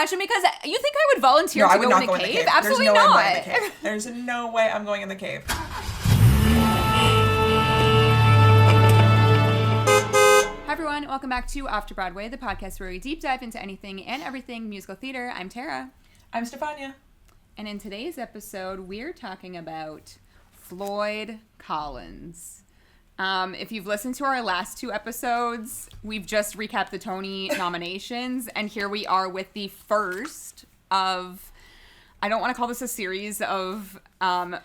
imagine? Because you think I would volunteer to go in a cave? Absolutely not. There's no way I'm going in the cave. Hi everyone, welcome back to After Broadway, the podcast where we deep dive into anything and everything musical theater. I'm Tara. I'm Stefania. And in today's episode, we're talking about Floyd Collins. If you've listened to our last two episodes, we've just recapped the Tony nominations, and here we are with the first of, I don't want to call this a series of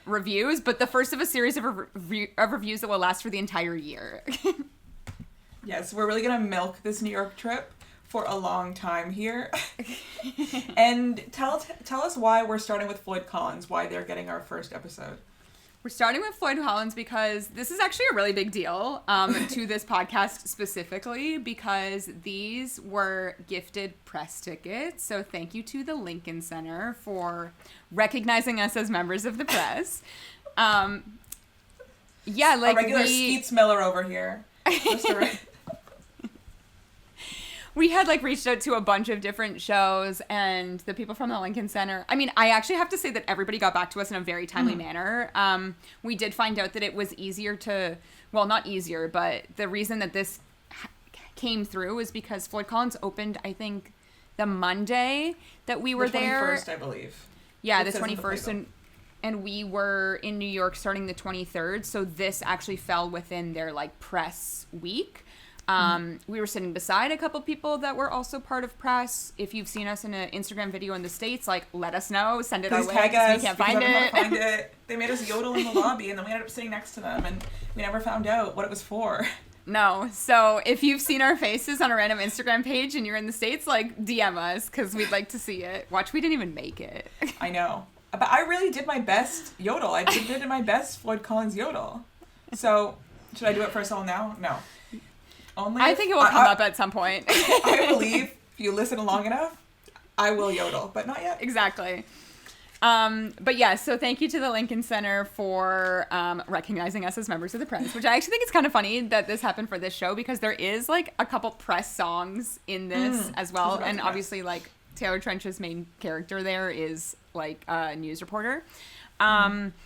reviews, but the first of a series of reviews that will last for the entire year. Yes, we're really going to milk this New York trip for a long time here. And tell us why we're starting with Floyd Collins, why they're getting our first episode. We're starting with Floyd Collins because this is actually a really big deal to this podcast specifically, because these were gifted press tickets. So thank you to the Lincoln Center for recognizing us as members of the press. Yeah, like a regular Skeets Miller over here. We had reached out to a bunch of different shows, and the people from the Lincoln Center, I mean, I actually have to say that everybody got back to us in a very timely manner. We did find out that it was easier to, well, not easier, but the reason that this came through is because Floyd Collins opened, I think, the Monday that we were there. The 21st, I believe. Yeah, the 21st, and we were in New York starting the 23rd, so this actually fell within their, press week. We were sitting beside a couple people that were also part of press. If you've seen us in an Instagram video in the States, let us know. Send it our way. Please tag us. We can't find it. They made us yodel in the lobby, and then we ended up sitting next to them, and we never found out what it was for. No. So if you've seen our faces on a random Instagram page and you're in the States, DM us, because we'd like to see it. Watch, we didn't even make it. I know. But I really did my best yodel. I did my best Floyd Collins yodel. So, should I do it for us all now? No. I think it will come up at some point. I believe if you listen long enough, I will yodel, but not yet. Exactly. But yeah, so thank you to the Lincoln Center for recognizing us as members of the press, which I actually think it's kind of funny that this happened for this show, because there is a couple press songs in this as well. And obviously Taylor Trench's main character there is a news reporter. But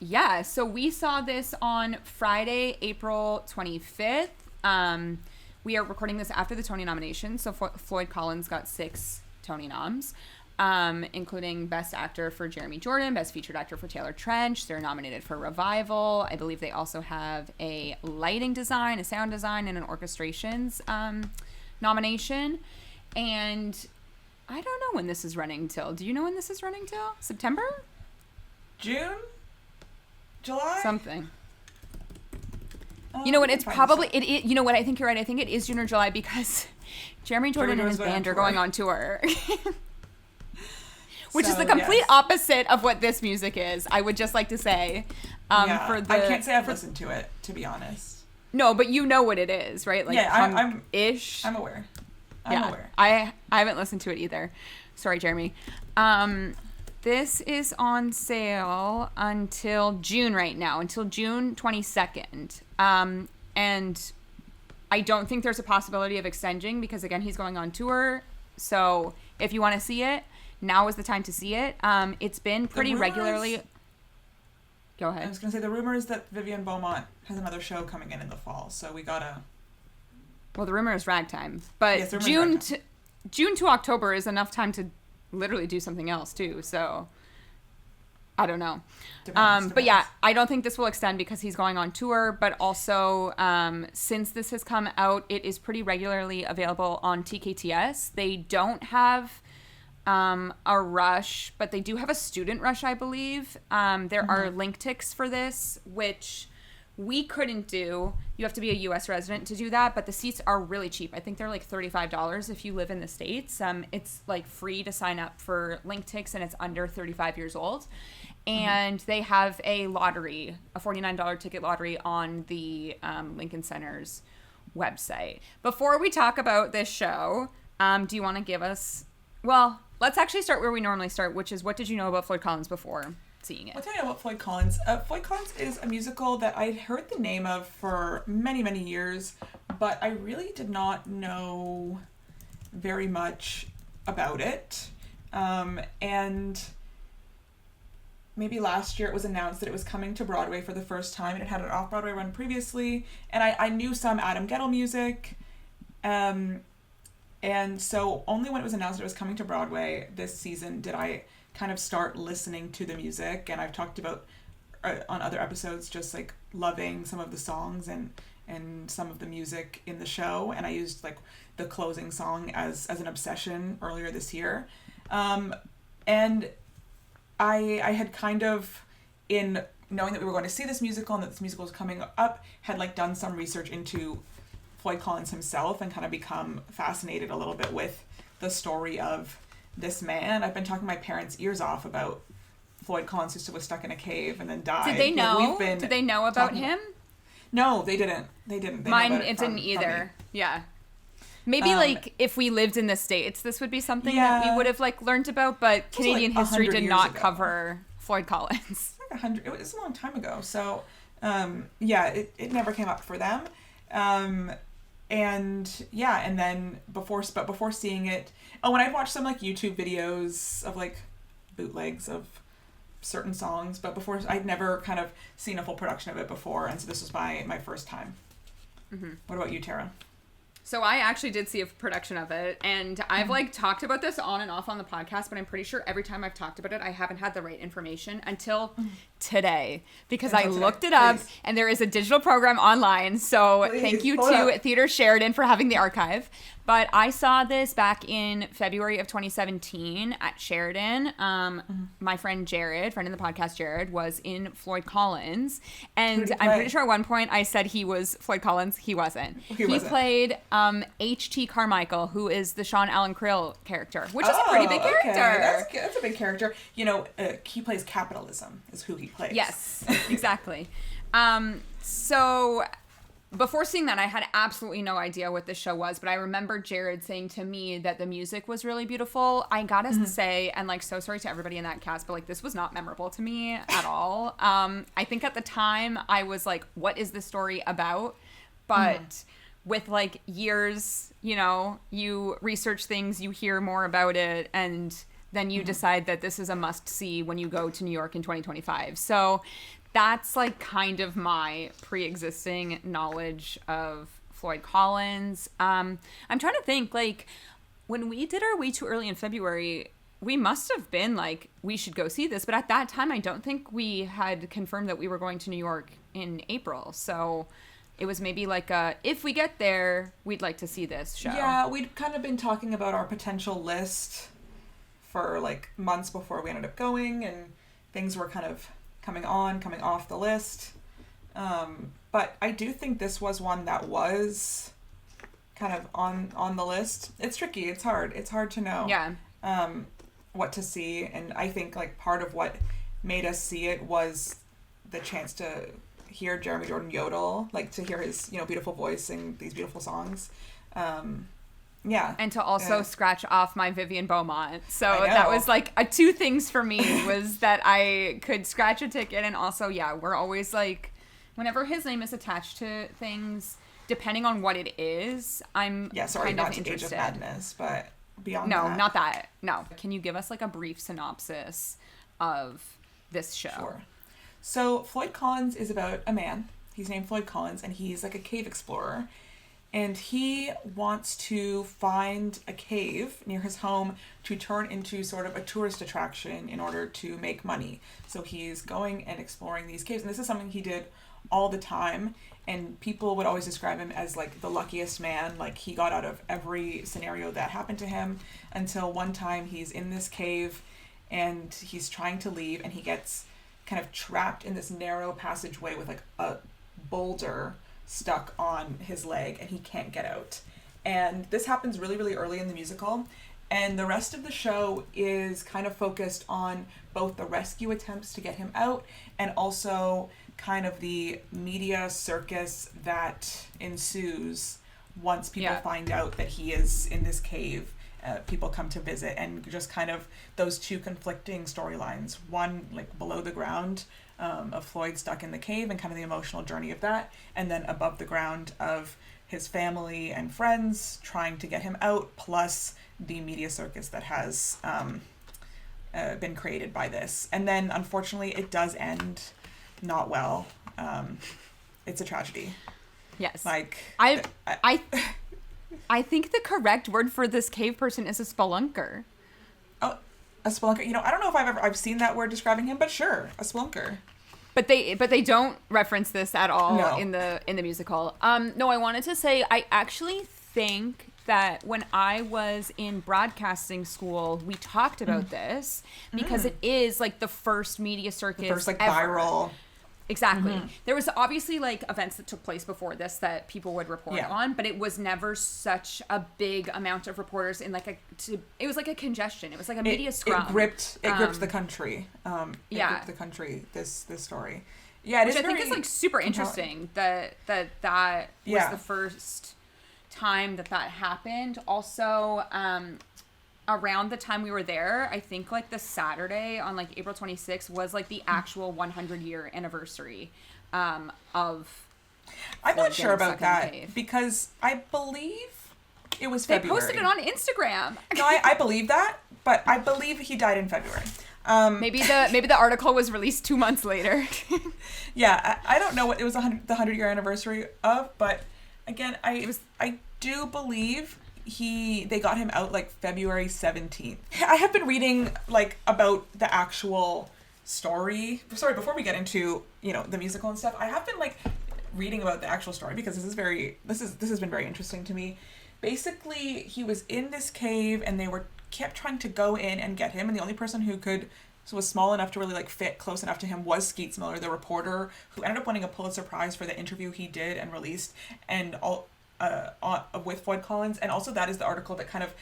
yeah, so we saw this on Friday, April 25th. We are recording this after the Tony nominations, so Floyd Collins got 6 Tony noms, including Best Actor for Jeremy Jordan, Best Featured Actor for Taylor Trench. They're nominated for Revival. I believe they also have a lighting design, a sound design, and an orchestrations nomination. And I don't know when this is running till. Do you know when this is running till? September? June? July? Something. You know what? It's probably it. You know what? I think you're right. I think it is June or July, because Jeremy Jordan and his band are going on tour, which is the complete opposite of what this music is. I would just like to say. I can't say I've listened to it, to be honest. No, but you know what it is, right? I'm ish. I'm aware. I haven't listened to it either. Sorry, Jeremy. This is on sale until June right now, until June 22nd. And I don't think there's a possibility of extending, because, again, he's going on tour. So if you want to see it, now is the time to see it. It's been pretty regularly. Go ahead. I was going to say, the rumor is that Vivian Beaumont has another show coming in the fall, so we gotta. Well, the rumor is ragtime, but yes, June to October is enough time to literally do something else too, so I don't know. Depends. But yeah, I don't think this will extend because he's going on tour, but also since this has come out, it is pretty regularly available on TKTS. They don't have a rush, but they do have a student rush, I believe. There are link ticks for this, which we couldn't do. You have to be a U.S. resident to do that, but the seats are really cheap. I think they're $35 if you live in the States. It's free to sign up for link ticks, and it's under 35 years old. And they have a lottery, a $49 ticket lottery on the Lincoln Center's website. Before we talk about this show, do you want to give us... Well, let's actually start where we normally start, which is, what did you know about Floyd Collins before seeing it? I'll tell you about Floyd Collins. Floyd Collins is a musical that I'd heard the name of for many, many years, but I really did not know very much about it. And maybe last year it was announced that it was coming to Broadway for the first time, and it had an off-Broadway run previously. And I knew some Adam Guettel music. And so only when it was announced that it was coming to Broadway this season did I kind of start listening to the music. And I've talked about on other episodes just like loving some of the songs and some of the music in the show. And I used like the closing song as an obsession earlier this year. And I had kind of, in knowing that we were going to see this musical and that this musical was coming up, had like done some research into Floyd Collins himself and kind of become fascinated a little bit with the story of this man. I've been talking my parents' ears off about Floyd Collins, who was stuck in a cave and then died. Did they know? Did they know about him? No, they didn't. They Mine, it didn't either. Yeah. Maybe, like, if we lived in the States, this would be something that we would have, like, learned about, but Canadian history did not cover Floyd Collins. It was a long time ago, so, it never came up for them. And then before seeing it, when I'd watched some, like, YouTube videos of, like, bootlegs of certain songs, but before, I'd never kind of seen a full production of it before, and so this was my first time. Mm-hmm. What about you, Tara? So I actually did see a production of it, and I've like talked about this on and off on the podcast, but I'm pretty sure every time I've talked about it, I haven't had the right information until today, because I looked it up, and there is a digital program online, so thank you to Theater Sheridan for having the archive. But I saw this back in February of 2017 at Sheridan. My friend Jared, friend of the podcast Jared, was in Floyd Collins. And I'm pretty sure at one point I said he was Floyd Collins. He wasn't. He played H.T. Carmichael, who is the Sean Allen Krill character, which is a pretty big character. That's a big character. You know, he plays capitalism is who he plays. Yes, exactly. So before seeing that, I had absolutely no idea what this show was, but I remember Jared saying to me that the music was really beautiful. I gotta say, and like, so sorry to everybody in that cast, but like, this was not memorable to me at all. I think at the time I was like, what is this story about? But with like years, you know, you research things, you hear more about it, and then you decide that this is a must see when you go to New York in 2025. So that's like kind of my pre-existing knowledge of Floyd Collins. I'm trying to think, like, when we did our Way Too Early in February, we must have been like, we should go see this. But at that time, I don't think we had confirmed that we were going to New York in April. So it was maybe like if we get there, we'd like to see this show. Yeah, we'd kind of been talking about our potential list for like months before we ended up going, and things were kind of coming off the list. But I do think this was one that was kind of on the list. It's tricky. It's hard to know. Yeah. What to see. And I think like part of what made us see it was the chance to hear Jeremy Jordan yodel, like to hear his, you know, beautiful voice sing these beautiful songs. Yeah. And to also scratch off my Vivian Beaumont. So that was like two things for me, was that I could scratch a ticket, and also, we're always like, whenever his name is attached to things, depending on what it is, I'm kind of interested. Age of Madness, but beyond that. No, not that. No. Can you give us like a brief synopsis of this show? Sure. So Floyd Collins is about a man. He's named Floyd Collins, and he's like a cave explorer. And he wants to find a cave near his home to turn into sort of a tourist attraction in order to make money. So he's going and exploring these caves. And this is something he did all the time. And people would always describe him as like the luckiest man. Like he got out of every scenario that happened to him, until one time he's in this cave and he's trying to leave, and he gets kind of trapped in this narrow passageway with like a boulder stuck on his leg, and he can't get out. And this happens really, really early in the musical, and the rest of the show is kind of focused on both the rescue attempts to get him out and also kind of the media circus that ensues once people find out that he is in this cave. People come to visit, and just kind of those two conflicting storylines, one like below the ground of Floyd stuck in the cave and kind of the emotional journey of that, and then above the ground of his family and friends trying to get him out, plus the media circus that has been created by this. And then, unfortunately, it does end not well. It's a tragedy. Yes. Like, I think the correct word for this cave person is a spelunker. Oh, a spelunker. You know, I don't know if I've seen that word describing him, but sure, a spelunker. But they don't reference this at all in the musical. No, I wanted to say I actually think that when I was in broadcasting school, we talked about this because it is like the first media circus, the first like ever. viral. Exactly. There was obviously like events that took place before this that people would report on, but it was never such a big amount of reporters in like it was like a congestion. It was like a media scrum. It gripped the country. It gripped the country, this story. Yeah, which I think is like super interesting that was the first time that happened. Also, around the time we were there, I think like the Saturday on like April 26th was like the actual 100-year anniversary of. I'm not sure about that because I believe it was February. They posted it on Instagram. No, I believe that, but I believe he died in February. Maybe the article was released 2 months later. Yeah, I don't know what it was the 100-year anniversary of, but again, I do believe they got him out like February 17th. I have been reading like about the actual story. Sorry, before we get into, you know, the musical and stuff, I have been like reading about the actual story because this has been very interesting to me. Basically, he was in this cave and they kept trying to go in and get him, and the only person who was small enough to really like fit close enough to him was Skeets Miller, the reporter, who ended up winning a Pulitzer Prize for the interview he did and released, and with Floyd Collins. And also that is the article that kind of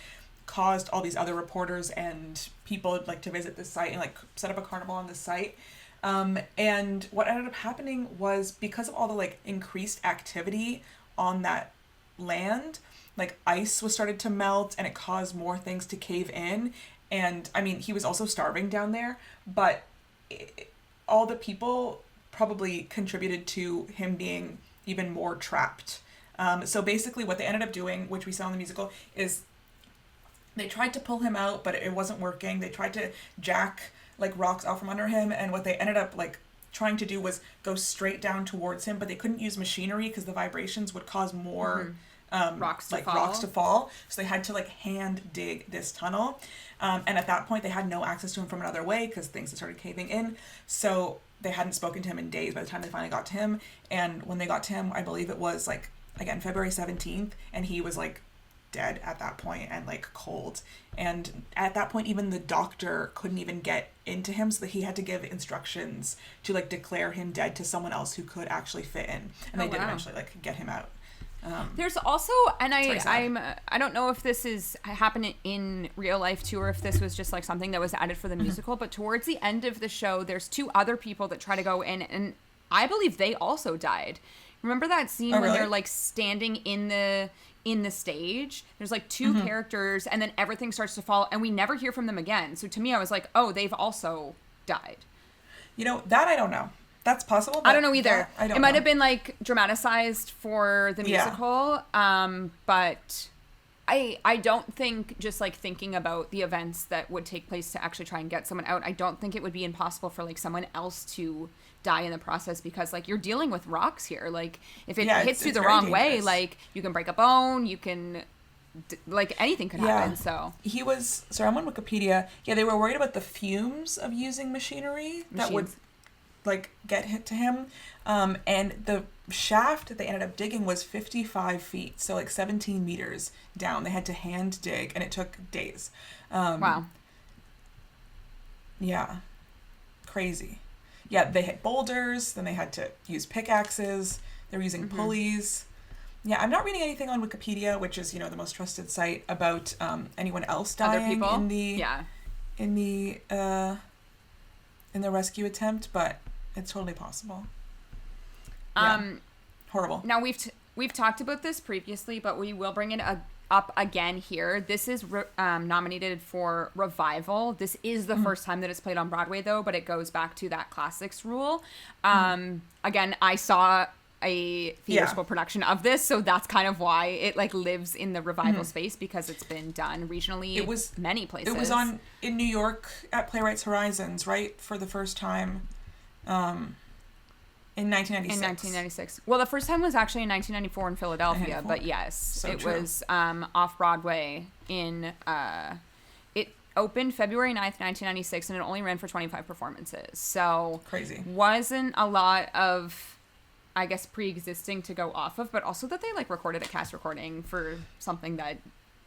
caused all these other reporters and people like to visit this site and like set up a carnival on this site. And what ended up happening was, because of all the like increased activity on that land, like ice was started to melt and it caused more things to cave in. And I mean, he was also starving down there, but all the people probably contributed to him being even more trapped. So basically what they ended up doing, which we saw in the musical, is they tried to pull him out, but it wasn't working. They tried to jack like rocks out from under him, and what they ended up like trying to do was go straight down towards him, but they couldn't use machinery because the vibrations would cause more rocks to fall. So they had to like hand dig this tunnel. And at that point they had no access to him from another way because things had started caving in. So they hadn't spoken to him in days by the time they finally got to him. And when they got to him, I believe it was like, again, February 17th, and he was like dead at that point and like cold. And at that point, even the doctor couldn't even get into him, so that he had to give instructions to like declare him dead to someone else who could actually fit in. And they did eventually like get him out. There's also, and I don't know if this is happened in real life too, or if this was just like something that was added for the musical, but towards the end of the show, there's 2 other people that try to go in, and I believe they also died. Remember that scene when they're like standing in the stage? There's like 2 characters, and then everything starts to fall, and we never hear from them again. So to me, I was like, oh, they've also died. You know, that I don't know. That's possible. I don't know either. It might have been like dramatized for the musical, but I don't think, just like thinking about the events that would take place to actually try and get someone out, I don't think it would be impossible for like someone else to die in the process, because like you're dealing with rocks here. Like if it hits you the wrong way, like you can break a bone, you can like anything could happen. So he was, sorry, I'm on Wikipedia. Yeah, they were worried about the fumes of using machinery that would like get hit to him. And the shaft that they ended up digging was 55 feet, so like 17 meters down. They had to hand dig, and it took days. Wow. Yeah. Crazy. Yeah, they hit boulders, then they had to use pickaxes. They were using pulleys. Yeah, I'm not reading anything on Wikipedia, which is, you know, the most trusted site, about anyone else dying in the rescue attempt, but it's totally possible. Horrible. Now we've talked about this previously, but we will bring it up again here. This is nominated for revival. This is the first time that it's played on Broadway, though, but it goes back to that classics rule. Again, I saw a theatrical production of this, so that's kind of why it like lives in the revival space, because it's been done regionally. It was many places. It was on in New York at Playwrights Horizons, right, for the first time in 1996. In 1996. Well, the first time was actually in 1994 in Philadelphia, but yes, so it was off Broadway in it opened February 9th, 1996, and it only ran for 25 performances. So crazy. Wasn't a lot of, I guess, pre-existing to go off of, but also that they like recorded a cast recording for something that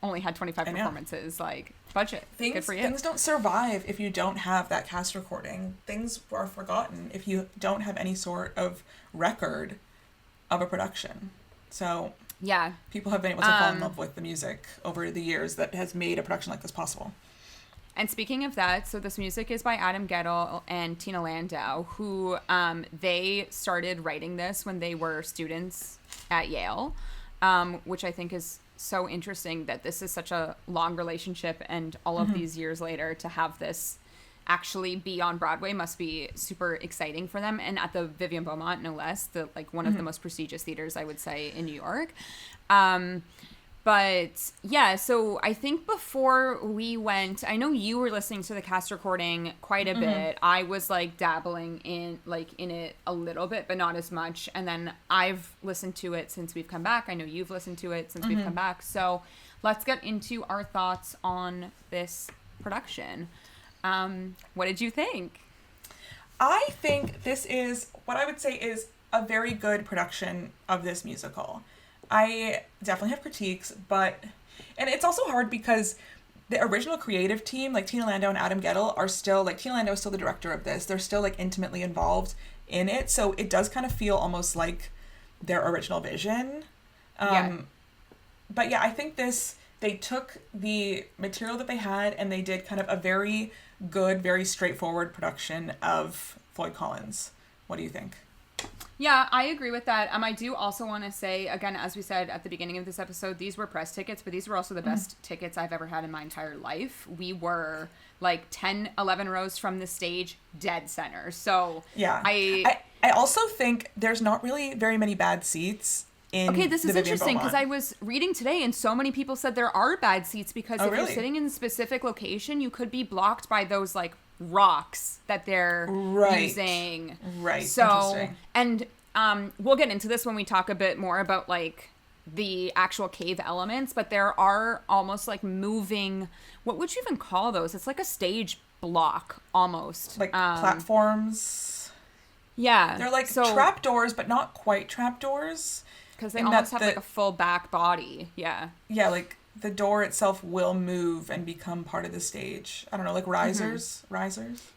only had 25 performances, like budget. Good for you. Things don't survive if you don't have that cast recording. Things are forgotten if you don't have any sort of record of a production. So yeah, people have been able to fall in love with the music over the years that has made a production like this possible. And speaking of that, so this music is by Adam Gettle and Tina Landau, who they started writing this when they were students at Yale, which I think is so interesting that this is such a long relationship, and all of these years later to have this actually be on Broadway must be super exciting for them, and at the Vivian Beaumont, no less, the like one of the most prestigious theaters, I would say, in New York. But yeah, so I think before we went, I know you were listening to the cast recording quite a bit. I was like dabbling in it a little bit, but not as much. And then I've listened to it since we've come back. I know you've listened to it since we've come back. So let's get into our thoughts on this production. What did you think? I think this is what I would say is a very good production of this musical. I definitely have critiques, and it's also hard because the original creative team, like Tina Landau and Adam Gettle, are still, like, Tina Landau is still the director of this. They're still, like, intimately involved in it. So it does kind of feel almost like their original vision. But yeah, I think they took the material that they had and they did kind of a very good, very straightforward production of Floyd Collins. What do you think? Yeah, I agree with that. I do also want to say, again, as we said at the beginning of this episode, these were press tickets, but these were also the best tickets I've ever had in my entire life. We were like 10, 11 rows from the stage, dead center. So yeah, I also think there's not really very many bad seats in this is interesting because I was reading today and so many people said there are bad seats because if you're sitting in a specific location, you could be blocked by those like rocks that they're using. Right. So, and we'll get into this when we talk a bit more about like the actual cave elements, but there are almost like moving, what would you even call those? It's like a stage block almost. Like platforms. Yeah. They're like trapdoors, but not quite trapdoors. Because they almost have like a full back body. Yeah. Yeah, like the door itself will move and become part of the stage. I don't know, like risers?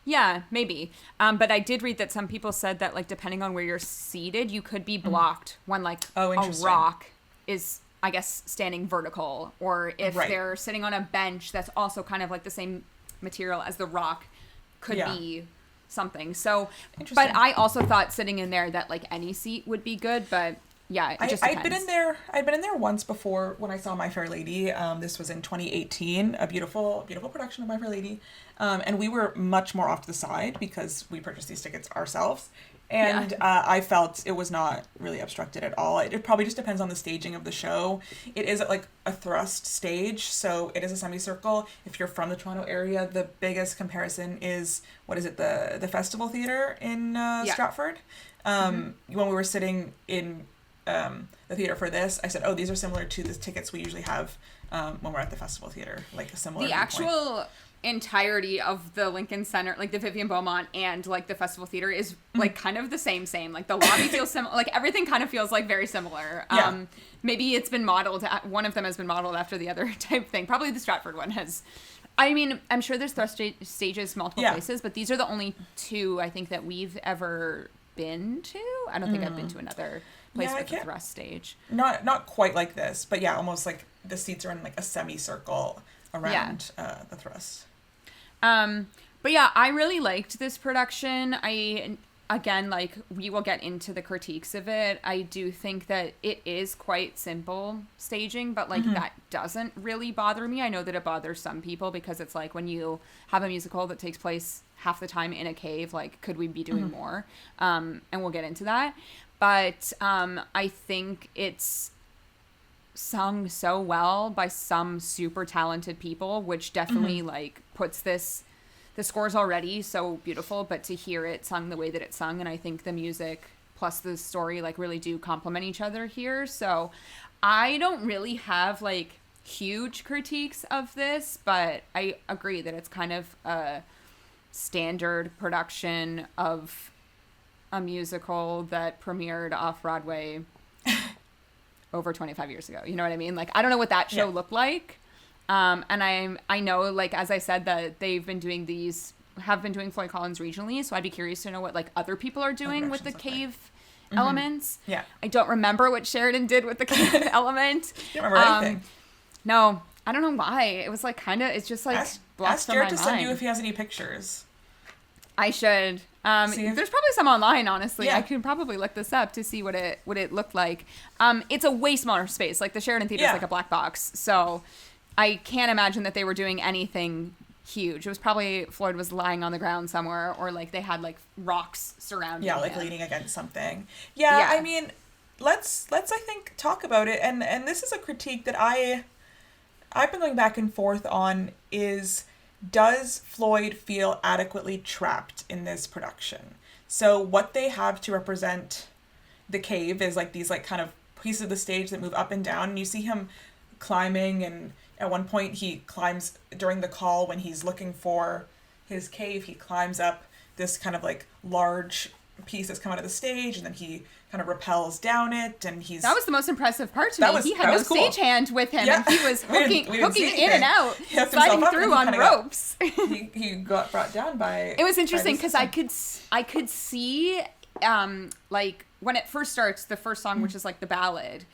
Yeah, maybe. But I did read that some people said that, like, depending on where you're seated, you could be blocked when, like, a rock is, I guess, standing vertical. Or if they're sitting on a bench that's also kind of, like, the same material as the rock could be something. So, but I also thought sitting in there that, like, any seat would be good, but... Yeah, it just depends. I'd been in there once before when I saw My Fair Lady. This was in 2018, a beautiful, beautiful production of My Fair Lady. And we were much more off to the side because we purchased these tickets ourselves. And I felt it was not really obstructed at all. It probably just depends on the staging of the show. It is like a thrust stage, so it is a semicircle. If you're from the Toronto area, the biggest comparison is, the Festival Theatre in Stratford. When we were sitting in the theater for this, I said, these are similar to the tickets we usually have when we're at the Festival Theater, like a similar the actual entirety of the Lincoln Center, like the Vivian Beaumont and like the Festival Theater is like kind of the same like the lobby feels similar, like everything kind of feels like very similar. Maybe it's been modeled, one of them has been modeled after the other type thing. Probably the Stratford one has. I mean, I'm sure there's thrust stages multiple places, but these are the only two I think that we've ever been to. I don't think I've been to another place with a thrust stage. Not quite like this, but yeah, almost like the seats are in like a semicircle around the thrust. But yeah, I really liked this production. Again, like, we will get into the critiques of it. I do think that it is quite simple staging, but like that doesn't really bother me. I know that it bothers some people because it's like when you have a musical that takes place half the time in a cave, like, could we be doing more? And we'll get into that. but I think it's sung so well by some super talented people, which definitely like puts the score's already so beautiful, but to hear it sung the way that it's sung, and I think the music plus the story like really do complement each other here. So I don't really have like huge critiques of this, but I agree that it's kind of a standard production of a musical that premiered off Broadway over 25 years ago. You know what I mean? Like, I don't know what that show looked like. And I know, like, as I said, that have been doing Floyd Collins regionally. So I'd be curious to know what like other people are doing with the cave elements. Yeah. I don't remember what Sheridan did with the cave element. You don't remember anything? No, I don't know why. It was like it's just like ask Jared to send you if he has any pictures. I should. There's probably some online, honestly. I could probably look this up to see what it looked like. It's a way smaller space. Like the Sheridan Theater is like a black box. So I can't imagine that they were doing anything huge. It was probably Floyd was lying on the ground somewhere, or like they had like rocks surrounding him. Like leaning against something. Yeah, I mean, let's I think talk about it. And this is a critique that I've been going back and forth on is, does Floyd feel adequately trapped in this production? So what they have to represent the cave is like these like kind of pieces of the stage that move up and down, and you see him climbing, and at one point he climbs during the call when he's looking for his cave, he climbs up this kind of like large piece that's come out of the stage, and then he kind of rappels down it, and that was the most impressive part to me. He had no stagehand with him, and he was hooking in and out, sliding through on ropes. He got brought down by. It was interesting because I could see like when it first starts, the first song, which is like the ballad,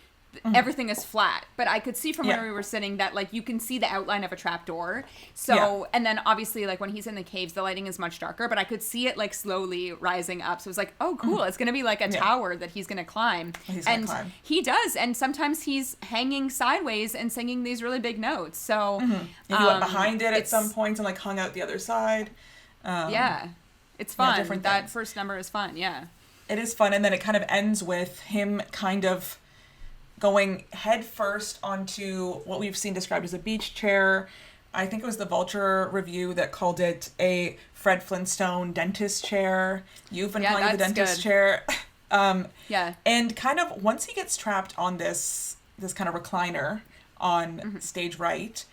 everything is flat, but I could see from where we were sitting that like you can see the outline of a trapdoor. So and then obviously like when he's in the caves, the lighting is much darker, but I could see it like slowly rising up. So it was like, oh cool, it's gonna be like a tower that he's gonna climb. He does, and sometimes he's hanging sideways and singing these really big notes. So and he went behind it at some points and like hung out the other side. It's fun. That first number is fun. It is fun, and then it kind of ends with him kind of going head first onto what we've seen described as a beach chair. I think it was the Vulture review that called it a Fred Flintstone dentist chair. You've been calling it the dentist chair. And kind of once he gets trapped on this kind of recliner on stage right,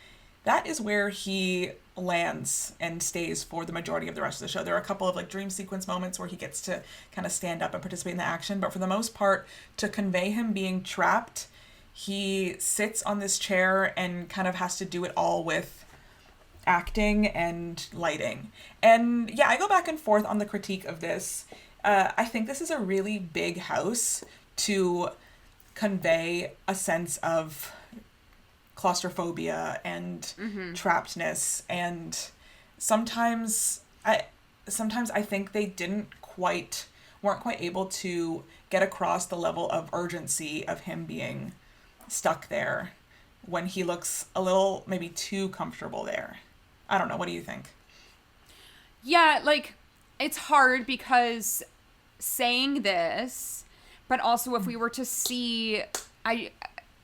that is where he lands and stays for the majority of the rest of the show. There are a couple of like dream sequence moments where he gets to kind of stand up and participate in the action, but for the most part, to convey him being trapped, he sits on this chair and kind of has to do it all with acting and lighting. And I go back and forth on the critique of this. I think this is a really big house to convey a sense of claustrophobia and trappedness, and sometimes I think they weren't quite able to get across the level of urgency of him being stuck there when he looks a little maybe too comfortable there. I don't know, what do you think? Like it's hard because saying this, but also if we were to see,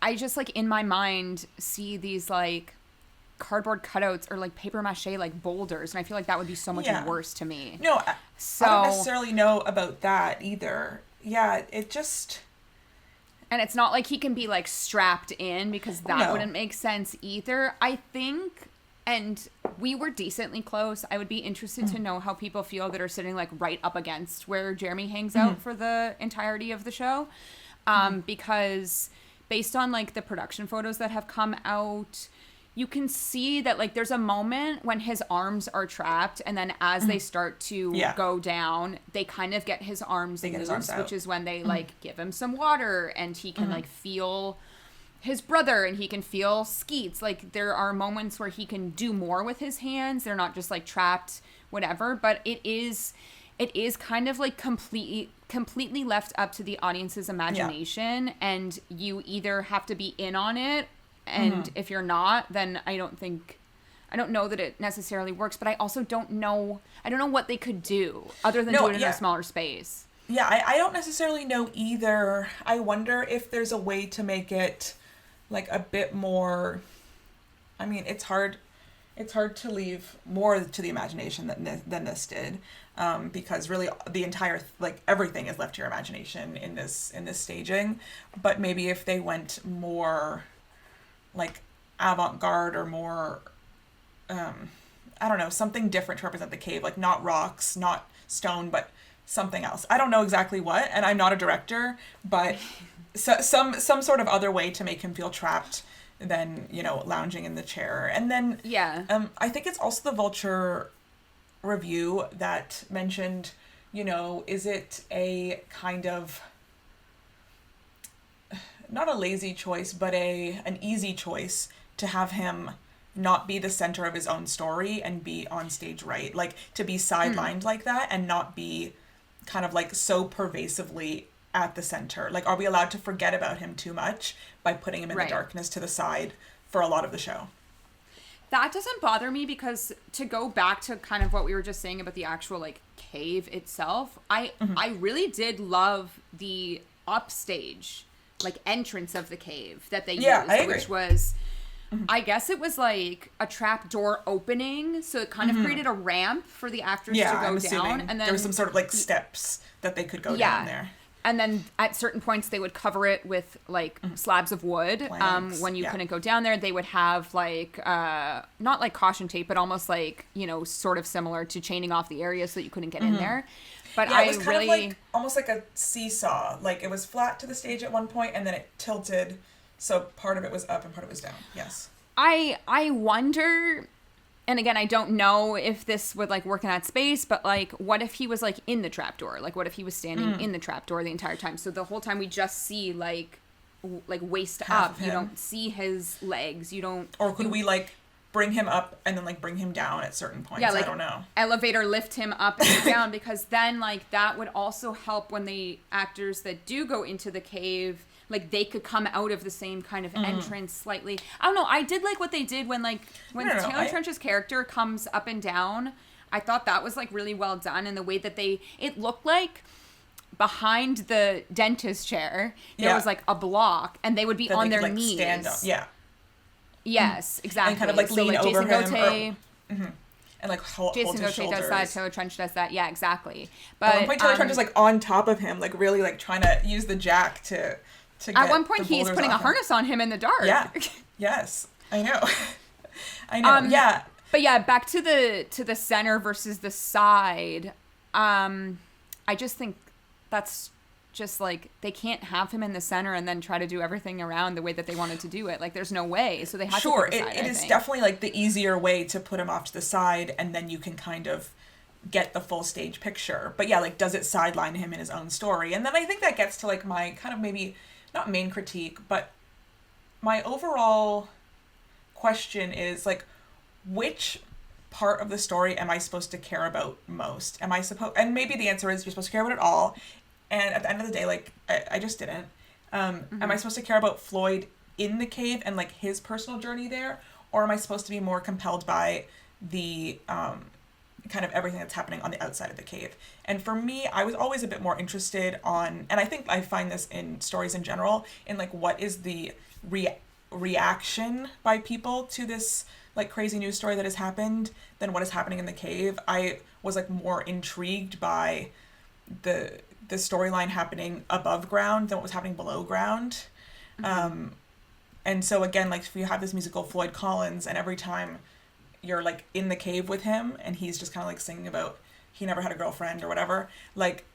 I just, like, in my mind, see these, like, cardboard cutouts or, like, paper mache, like, boulders. And I feel like that would be so much worse to me. No, I don't necessarily know about that either. Yeah, it just... And it's not like he can be, like, strapped in because that wouldn't make sense either. I think, and we were decently close. I would be interested to know how people feel that are sitting, like, right up against where Jeremy hangs out for the entirety of the show. Because... based on, like, the production photos that have come out, you can see that, like, there's a moment when his arms are trapped, and then as they start to go down, they kind of get his arms loose, which is when they, like, give him some water, and he can, like, feel his brother, and he can feel Skeets. Like, there are moments where he can do more with his hands. They're not just, like, trapped, whatever, but it is kind of, like, completely left up to the audience's imagination, and you either have to be in on it, and if you're not, then I don't know that it necessarily works, but I also don't know what they could do other than do it in a smaller space. Yeah, I don't necessarily know either. I wonder if there's a way to make it like a bit more. I mean, it's hard to leave more to the imagination than this did, because really the entire like everything is left to your imagination in this staging. But maybe if they went more like avant-garde or more, I don't know, something different to represent the cave, like not rocks, not stone, but something else. I don't know exactly what, and I'm not a director, but some sort of other way to make him feel trapped than, you know, lounging in the chair. And then I think it's also the Vulture review that mentioned, you know, is it a kind of not a lazy choice, but an easy choice to have him not be the center of his own story and be on stage right, like to be sidelined like that and not be kind of like so pervasively at the center. Like, are we allowed to forget about him too much by putting him in the darkness to the side for a lot of the show? That doesn't bother me, because to go back to kind of what we were just saying about the actual like cave itself, I really did love the upstage like entrance of the cave that they used, which was I guess it was like a trap door opening, so it kind of created a ramp for the actors to go down, and then there was some sort of like steps that they could go down there. And then at certain points they would cover it with like slabs of wood. When you couldn't go down there, they would have like not like caution tape, but almost like, you know, sort of similar to chaining off the area so that you couldn't get in there. But it was kind of like almost like a seesaw. Like it was flat to the stage at one point, and then it tilted, so part of it was up and part of it was down. Yes. I wonder, and again, I don't know if this would like work in that space, but like, what if he was like in the trapdoor? Like, what if he was standing in the trapdoor the entire time? So the whole time we just see like waist half up. You don't see his legs. You don't. Or could we like bring him up and then like bring him down at certain points? Yeah, like, I don't know. Elevator lift him up and down, because then like that would also help when the actors that do go into the cave, like they could come out of the same kind of entrance slightly. I don't know. I did like what they did when Taylor Trench's character comes up and down. I thought that was like really well done, and the way that it looked like behind the dentist chair there was like a block, and they would be on their knees. Stand up. Yeah. Yes, exactly. And kind of like lean over Jason him. Gauthier, and like hold Jason his Gauthier shoulders. does that. Taylor Trench does that. Yeah, exactly. But at one point, Taylor Trench is like on top of him, like really like trying to use the jack to get at one point he's putting a harness on him in the dark. Yeah. Yes. I know. I know. Yeah. But yeah, back to the center versus the side. I just think that's just like, they can't have him in the center and then try to do everything around the way that they wanted to do it. Like, there's no way. So they have to pick a side, it is definitely like the easier way to put him off to the side, and then you can kind of get the full stage picture. But yeah, like, does it sideline him in his own story? And then I think that gets to like my kind of maybe not main critique, but my overall question is like, which part of the story am I supposed to care about most? And maybe the answer is you're supposed to care about it all. And at the end of the day, like, I just didn't. Am I supposed to care about Floyd in the cave and like his personal journey there? Or am I supposed to be more compelled by the kind of everything that's happening on the outside of the cave? And for me, I was always a bit more interested on, and I think I find this in stories in general, in like what is the reaction by people to this like crazy news story that has happened than what is happening in the cave. I was like more intrigued by the storyline happening above ground than what was happening below ground. And so again, like, if you have this musical Floyd Collins, and every time you're like in the cave with him and he's just kind of like singing about he never had a girlfriend or whatever, like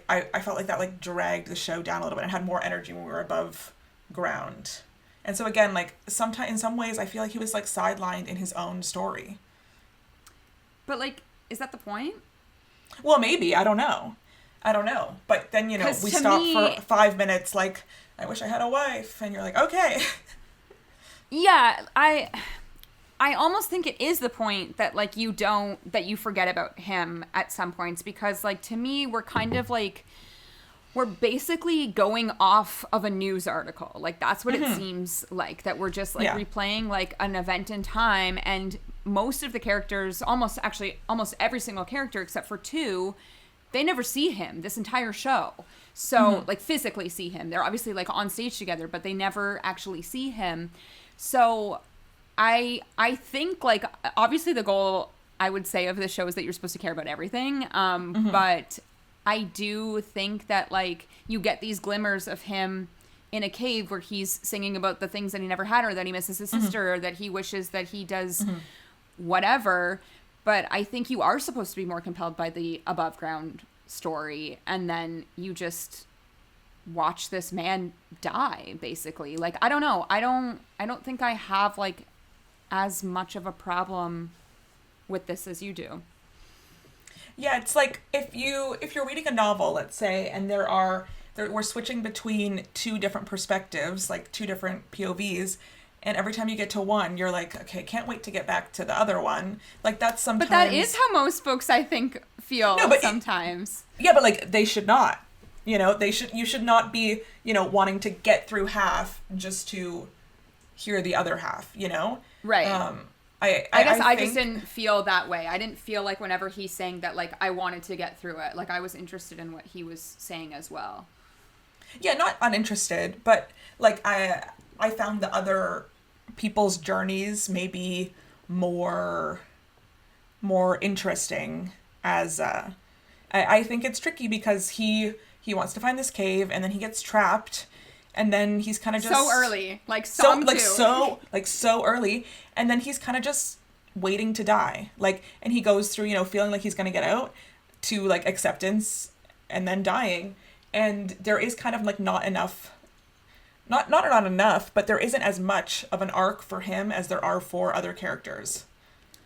I felt like that like dragged the show down a little bit and had more energy when we were above ground. And so again, like, sometimes in some ways I feel like he was like sidelined in his own story. But like, is that the point? Well, maybe. I don't know. But then, you know, we stop for 5 minutes, like, I wish I had a wife. And you're like, okay. Yeah, I almost think it is the point that, like, that you forget about him at some points. Because, like, to me, we're kind of, like, we're basically going off of a news article. Like, that's what it seems like. That we're just, like, replaying, like, an event in time. And most of the characters, almost every single character except for two, they never see him this entire show. So, like, physically see him. They're obviously, like, on stage together, but they never actually see him. So, I think, like, obviously the goal, I would say, of the show is that you're supposed to care about everything. But I do think that, like, you get these glimmers of him in a cave where he's singing about the things that he never had, or that he misses his sister, or that he wishes that he does whatever. But I think you are supposed to be more compelled by the above ground story, and then you just watch this man die, basically. Like, I don't know. I don't think I have, like, as much of a problem with this as you do. Yeah, it's like if you're reading a novel, let's say, and we're switching between two different perspectives, like two different POVs, and every time you get to one, you're like, okay, can't wait to get back to the other one. Like, that's sometimes... But that is how most books, I think, feel sometimes. But, like, they should not. You know, you should not be, you know, wanting to get through half just to hear the other half, you know? Right. I guess I think... just didn't feel that way. I didn't feel like whenever he's saying that, like, I wanted to get through it. Like, I was interested in what he was saying as well. Yeah, not uninterested, but, like, I found the other people's journeys maybe more interesting as I think it's tricky because he wants to find this cave, and then he gets trapped, and then he's kind of just so early, like song so early, and then he's kind of just waiting to die, like, and he goes through, you know, feeling like he's gonna get out, to, like, acceptance, and then dying, and there is kind of, like, not enough, but there isn't as much of an arc for him as there are for other characters,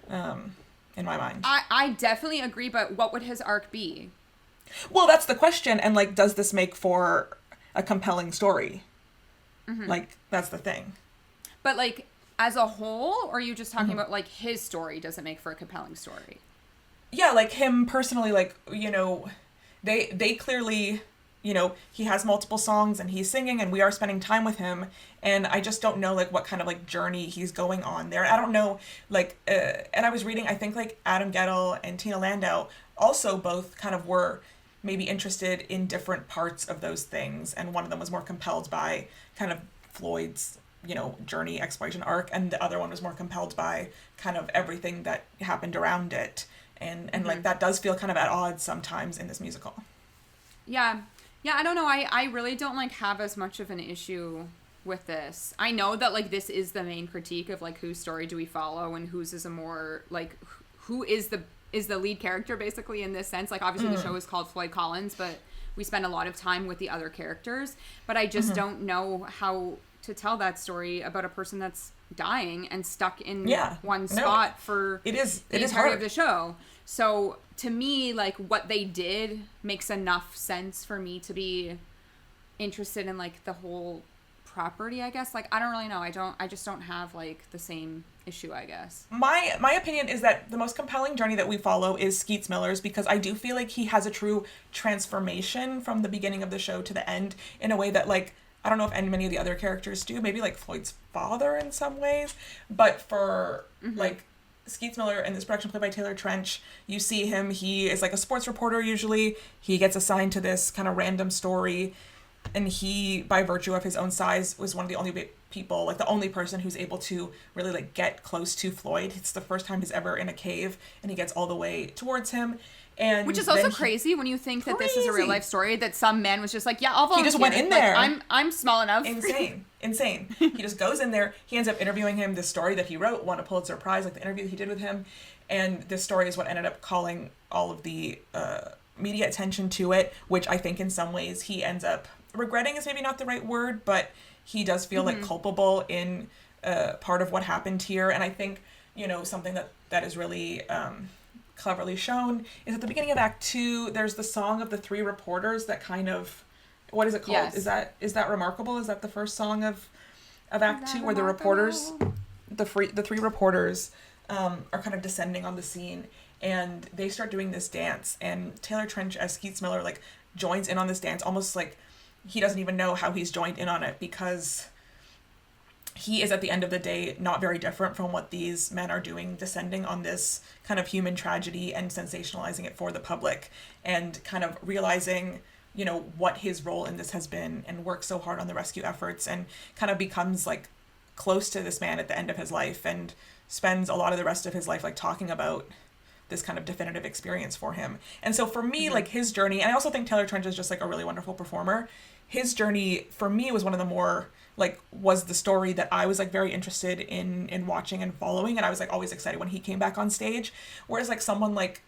in my mind. I definitely agree, but what would his arc be? Well, that's the question, and, like, does this make for a compelling story? Like, that's the thing. But, like, as a whole, or are you just talking about, like, his story doesn't make for a compelling story? Yeah, like, him personally, like, you know, they clearly, you know, he has multiple songs, and he's singing, and we are spending time with him, and I just don't know, like, what kind of, like, journey he's going on there. I don't know, like, and I was reading, I think, like, Adam Gettle and Tina Landau also both kind of were maybe interested in different parts of those things, and one of them was more compelled by kind of Floyd's, you know, journey, exploration arc, and the other one was more compelled by kind of everything that happened around it, and like, that does feel kind of at odds sometimes in this musical. Yeah, I don't know, I really don't, like, have as much of an issue with this. I know that, like, this is the main critique of, like, whose story do we follow, and whose is a more, like, who is the lead character, basically, in this sense. Like, obviously the show is called Floyd Collins, but we spend a lot of time with the other characters. But I just don't know how to tell that story about a person that's dying and stuck in one spot for the entirety of the show. So, to me, like, what they did makes enough sense for me to be interested in, like, the whole property, I guess. Like, I don't really know. I just don't have, like, the same issue, I guess. My opinion is that the most compelling journey that we follow is Skeets Miller's, because I do feel like he has a true transformation from the beginning of the show to the end in a way that, like, I don't know if many of the other characters do, maybe, like, Floyd's father in some ways, but for, like, Skeets Miller in this production played by Taylor Trench, you see him, he is, like, a sports reporter usually, he gets assigned to this kind of random story, and he, by virtue of his own size, was one of the only people, like, the only person who's able to really, like, get close to Floyd. It's the first time he's ever in a cave, and he gets all the way towards him. And which is also crazy when you think that this is a real life story, that some man was just like, yeah, I'll volunteer. He just went in there. Like, I'm small enough. Insane. He just goes in there. He ends up interviewing him. The story that he wrote won a Pulitzer Prize, like the interview that he did with him. And this story is what ended up calling all of the media attention to it, which I think in some ways he ends up regretting is maybe not the right word, but he does feel like culpable in part of what happened here. And I think, you know, something that is really cleverly shown is at the beginning of Act 2, there's the song of the three reporters that kind of, what is it called? Yes. Is that Remarkable? Is that the first song of Act 2 where the reporters, the three reporters are kind of descending on the scene, and they start doing this dance, and Taylor Trench as Skeets Miller, like, joins in on this dance, almost like he doesn't even know how he's joined in on it, because he is at the end of the day not very different from what these men are doing, descending on this kind of human tragedy and sensationalizing it for the public, and kind of realizing, you know, what his role in this has been, and works so hard on the rescue efforts, and kind of becomes like close to this man at the end of his life, and spends a lot of the rest of his life like talking about this kind of definitive experience for him. And so for me, like his journey, and I also think Taylor Trench is just like a really wonderful performer. His journey for me was one of the more like, was the story that I was like very interested in watching and following, and I was like always excited when he came back on stage. Whereas like someone like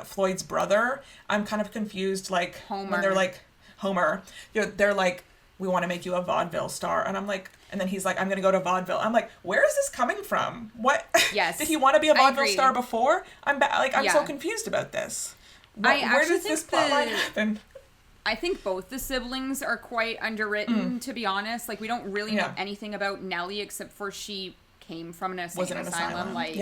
Floyd's brother, I'm kind of confused, like Homer. When they're like Homer, they're like, we want to make you a vaudeville star, and I'm like, and then he's like, I'm gonna go to vaudeville. I'm like, where is this coming from? What? Yes. Did he want to be a vaudeville star before? I'm so confused about this. Where does this plotline happen? I think both the siblings are quite underwritten, to be honest. Like, we don't really know anything about Nellie except for she came from an asylum like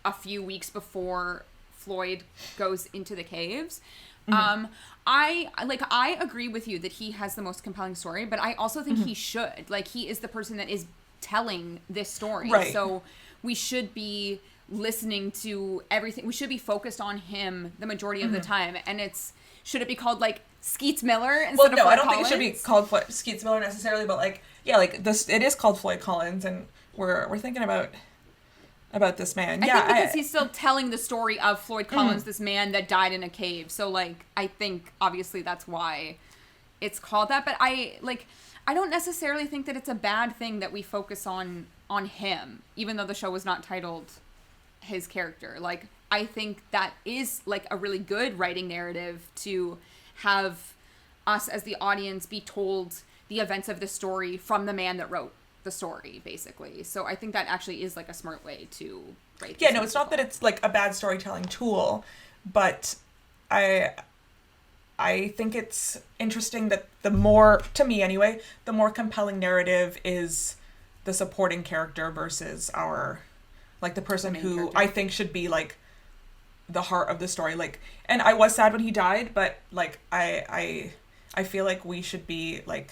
a few weeks before Floyd goes into the caves. I agree with you that he has the most compelling story, but I also think he should. Like, he is the person that is telling this story. Right. So we should be listening to everything. We should be focused on him the majority of the time. And should it be called like Skeets Miller instead of Floyd Collins? I don't think it should be called Skeets Miller necessarily, but like, yeah, like this, it is called Floyd Collins, and we're thinking about this man. I think because he's still telling the story of Floyd Collins, this man that died in a cave. So like, I think obviously that's why it's called that. But I don't necessarily think that it's a bad thing that we focus on him, even though the show was not titled his character. Like, I think that is like a really good writing narrative to have us as the audience be told the events of the story from the man that wrote the story, basically. So I think that actually is like a smart way to write. Yeah, no, it's not that it's like a bad storytelling tool, but I think it's interesting that the more, to me anyway, the more compelling narrative is the supporting character versus our, like, the person who character. I think should be like the heart of the story. Like, and I was sad when he died, but like I feel like we should be like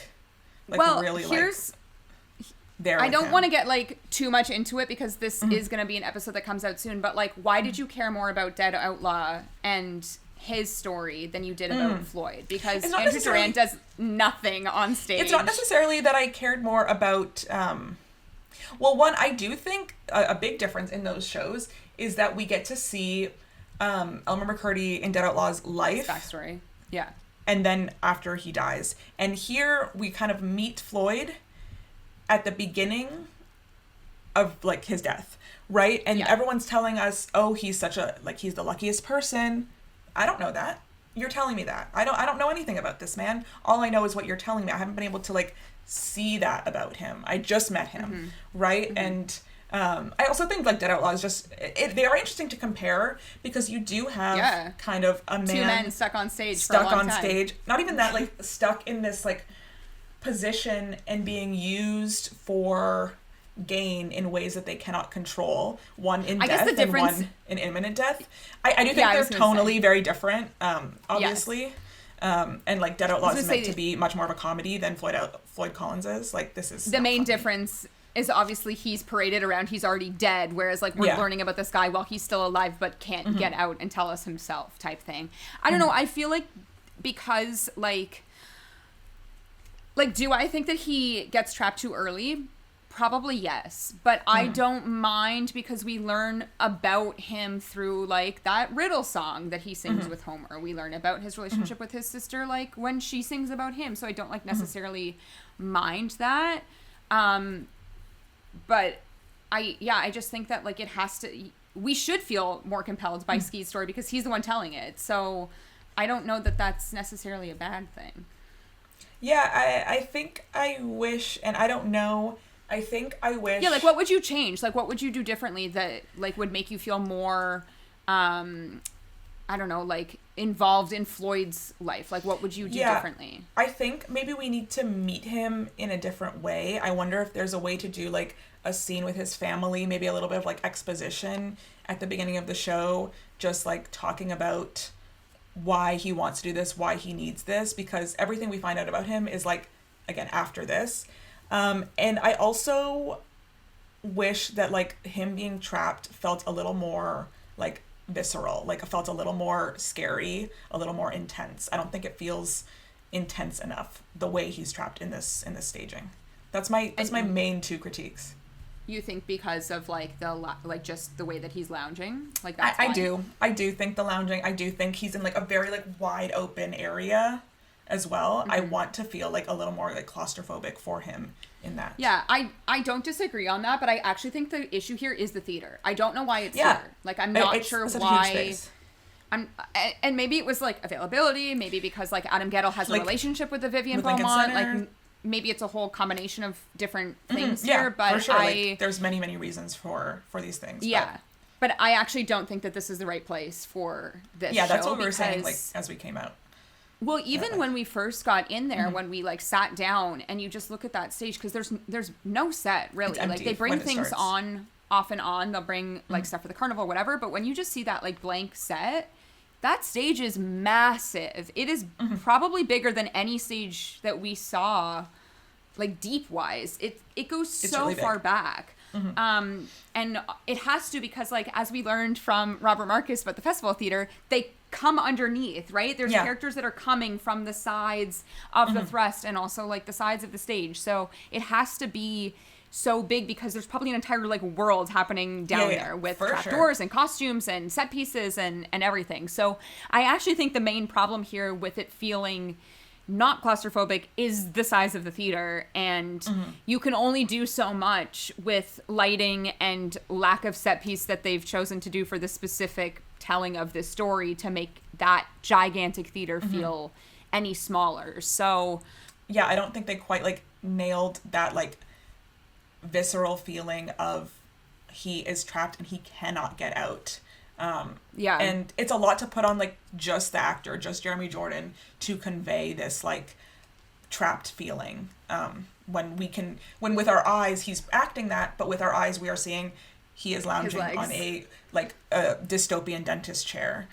really here's like there. I don't want to get like too much into it because this is going to be an episode that comes out soon, but like, why did you care more about Dead Outlaw and his story than you did about Floyd? Because Andrew Durant does nothing on stage. It's not necessarily that I cared more about well, one, I do think a big difference in those shows is that we get to see Elmer McCurdy in Dead Outlaw's life. His backstory. Yeah. And then after he dies. And here we kind of meet Floyd at the beginning of like his death, right? And everyone's telling us, oh, he's such a, like, he's the luckiest person. I don't know that. You're telling me that. I don't know anything about this man. All I know is what you're telling me. I haven't been able to like see that about him. I just met him, right? And I also think like Dead Outlaw is just, they are interesting to compare because you do have kind of a man, two men stuck on stage for a long time. Stage. Not even that, like stuck in this like position and being used for gain in ways that they cannot control. One in death and one in imminent death. I do think they're tonally very different, obviously. And like Dead Outlaw is meant to be much more of a comedy than Floyd Collins is. Like, this is the main difference is obviously he's paraded around, he's already dead, whereas like we're learning about this guy while he's still alive but can't get out and tell us himself type thing. I don't know, I feel like because like do I think that he gets trapped too early? Probably yes, but I don't mind because we learn about him through like that riddle song that he sings with Homer. We learn about his relationship with his sister like when she sings about him, so I don't like necessarily mind that. But I just think that like it has to, we should feel more compelled by Skeet's story because he's the one telling it. So I don't know that that's necessarily a bad thing. Yeah, I think I wish, and I don't know, I think I wish... Yeah, like, what would you change? Like, what would you do differently that, like, would make you feel more, I don't know, like, involved in Floyd's life? Like, what would you do differently? I think maybe we need to meet him in a different way. I wonder if there's a way to do, like, a scene with his family, maybe a little bit of, like, exposition at the beginning of the show, just, like, talking about why he wants to do this, why he needs this, because everything we find out about him is, like, again, after this. And I also wish that, like, him being trapped felt a little more, like, visceral. Like, it felt a little more scary, a little more intense. I don't think it feels intense enough the way he's trapped in this staging. That's my main two critiques. You think because of like just the way that he's lounging, like that's I do think the lounging. I do think he's in like a very like wide open area as well. Mm-hmm. I want to feel like a little more like claustrophobic for him in that. Yeah, I don't disagree on that, but I actually think the issue here is the theater. I don't know why it's here. Like I'm not sure why. And maybe it was like availability. Maybe because like Adam Guettel has a relationship with the Vivian Beaumont. Like maybe it's a whole combination of different things here. But for sure. Like, there's many reasons for these things. Yeah, but I actually don't think that this is the right place for this. Yeah, that's what we were saying like as we came out. Well, even when we first got in there, when we like sat down and you just look at that stage, because there's no set really. Like they bring things on off and on. They'll bring like stuff for the carnival, whatever. But when you just see that like blank set, that stage is massive. It is probably bigger than any stage that we saw, like deep wise. It goes so really far back. And it has to, because like as we learned from Robert Marcus about the festival theater, they come underneath, right? There's characters that are coming from the sides of the thrust and also like the sides of the stage. So it has to be so big because there's probably an entire like world happening down there with trapdoors and costumes and set pieces and everything. So I actually think the main problem here with it feeling not claustrophobic is the size of the theater, and you can only do so much with lighting and lack of set piece that they've chosen to do for the specific telling of this story to make that gigantic theater feel any smaller. So yeah, I don't think they quite like nailed that like visceral feeling of he is trapped and he cannot get out. And it's a lot to put on like just the actor, just Jeremy Jordan, to convey this like trapped feeling. When with our eyes he's acting that, but with our eyes we are seeing he is lounging on a dystopian dentist chair.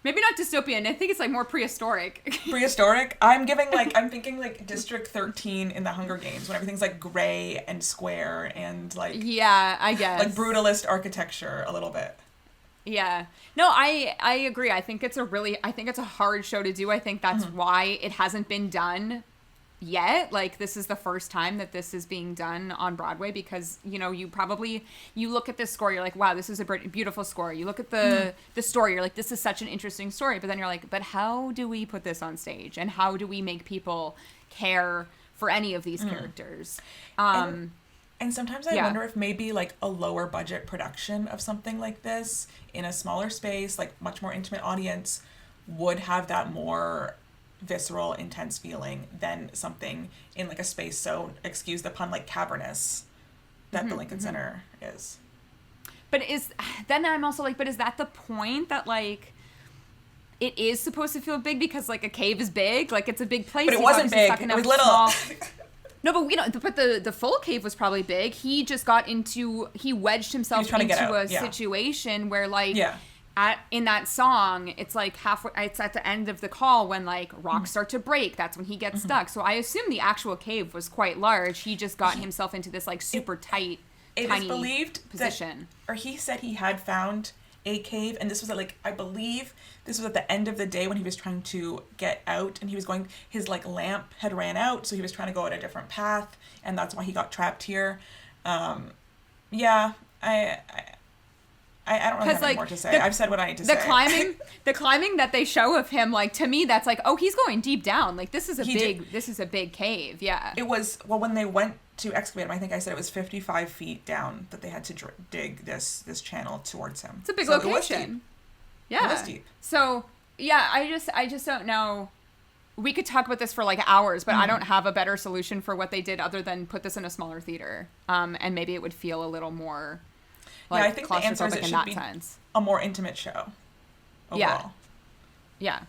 Maybe not dystopian. I think it's like more prehistoric. Prehistoric? I'm thinking like District 13 in the Hunger Games when everything's like gray and square and like... Yeah, I guess. Like brutalist architecture a little bit. Yeah. No, I agree. I think it's a hard show to do. I think that's why it hasn't been done yet. Like this is the first time that this is being done on Broadway, because you look at this score, you're like, wow, this is a beautiful score. You look at the story, you're like, this is such an interesting story, but then you're like, but how do we put this on stage and how do we make people care for any of these characters? And sometimes I wonder if maybe like a lower budget production of something like this in a smaller space, like much more intimate audience, would have that more visceral, intense feeling than something in like a space so, excuse the pun, like cavernous that the Lincoln Center is. But I'm also like, but is that the point, that like it is supposed to feel big because like a cave is big, like it's a big place? But it wasn't big. It was little. No, but the full cave was probably big. He just he wedged himself into a situation where like in that song, it's like it's at the end of the call when like rocks start to break. That's when he gets stuck. So I assume the actual cave was quite large. He just got himself into this like super tiny position. Or he said he had found a cave, and this was I believe this was at the end of the day when he was trying to get out, and his like lamp had ran out, so he was trying to go at a different path, and that's why he got trapped here. I don't really have any more to say. I've said what I need to say. The climbing that they show of him, like to me, that's like, oh, he's going deep down. Like this is a big cave. Yeah. It was when they went to excavate him. I think I said it was 55 feet down that they had to dig this channel towards him. It's a big location. Yeah. It was deep. So yeah, I just don't know. We could talk about this for like hours, but I don't have a better solution for what they did other than put this in a smaller theater. And maybe it would feel a little more. Like, I think the answer is it should be a more intimate show overall. Yeah.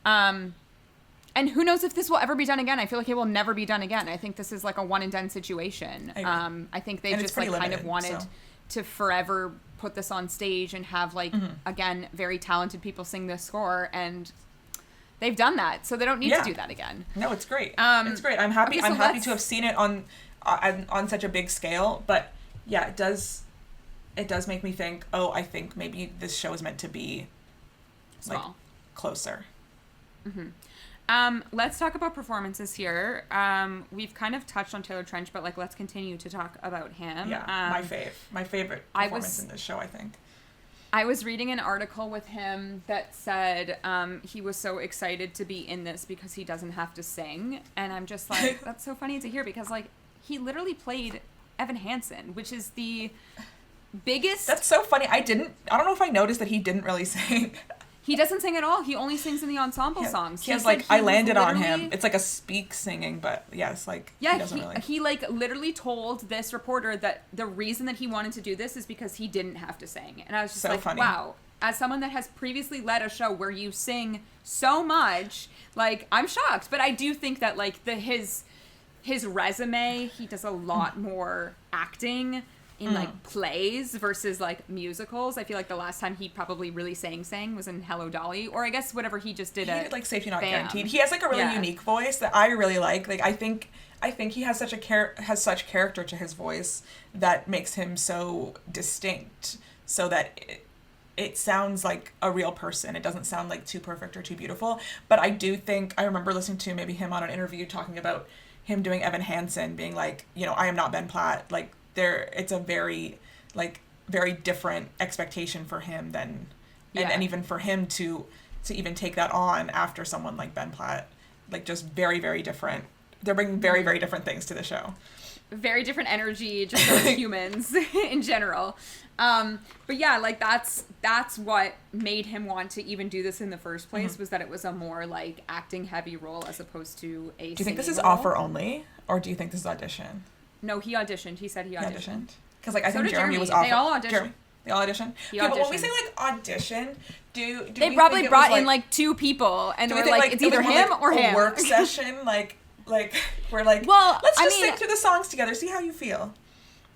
And who knows if this will ever be done again. I feel like it will never be done again. I think this is like a one and done situation. I think they just like kind of wanted to forever put this on stage and have like, again, very talented people sing this score. And they've done that, so they don't need to do that again. No, it's great. It's great. I'm happy. I'm happy to have seen it on such a big scale. But yeah, it does make me think. Oh, I think maybe this show is meant to be small, like, closer. Let's talk about performances here. We've kind of touched on Taylor Trench, but like let's continue to talk about him. Yeah, my favorite performance in this show, I think. I was reading an article with him that said he was so excited to be in this because he doesn't have to sing. And I'm just like, that's so funny to hear because, like, he literally played Evan Hansen, which is the biggest... That's so funny. I don't know if I noticed that he didn't really sing. He doesn't sing at all. He only sings in the ensemble songs. He has, like, I landed on him. It's like a speak singing, but yes, like, he doesn't really. He, like, literally told this reporter that the reason that he wanted to do this is because he didn't have to sing. And I was just so like, funny. Wow. As someone that has previously led a show where you sing so much, like, I'm shocked. But I do think that, like, his resume, he does a lot more acting in like plays versus like musicals. I feel like the last time he probably really sang was in Hello Dolly, or I guess whatever he just did. He did like Safety Not Guaranteed. He has like a really unique voice that I really like. Like I think he has such character to his voice that makes him so distinct, so that it sounds like a real person. It doesn't sound like too perfect or too beautiful. But I do think I remember listening to maybe him on an interview talking about him doing Evan Hansen, being like, you know, I am not Ben Platt, like. It's a very different expectation for him than, and even for him to even take that on after someone like Ben Platt, like just very, very different. They're bringing very, very different things to the show. Very different energy, just as humans in general. But yeah, like that's what made him want to even do this in the first place, was that it was a more like acting heavy role as opposed to a. Do you think this is offer only, or do you think this is audition? No, he auditioned. He said he auditioned. Because like I think Jeremy was offered. They all auditioned. They all auditioned. Okay, but when we say like audition, do they probably brought in like two people and we're like it's either him or him. A work session, like we're like, well, let's just sing through the songs together, see how you feel.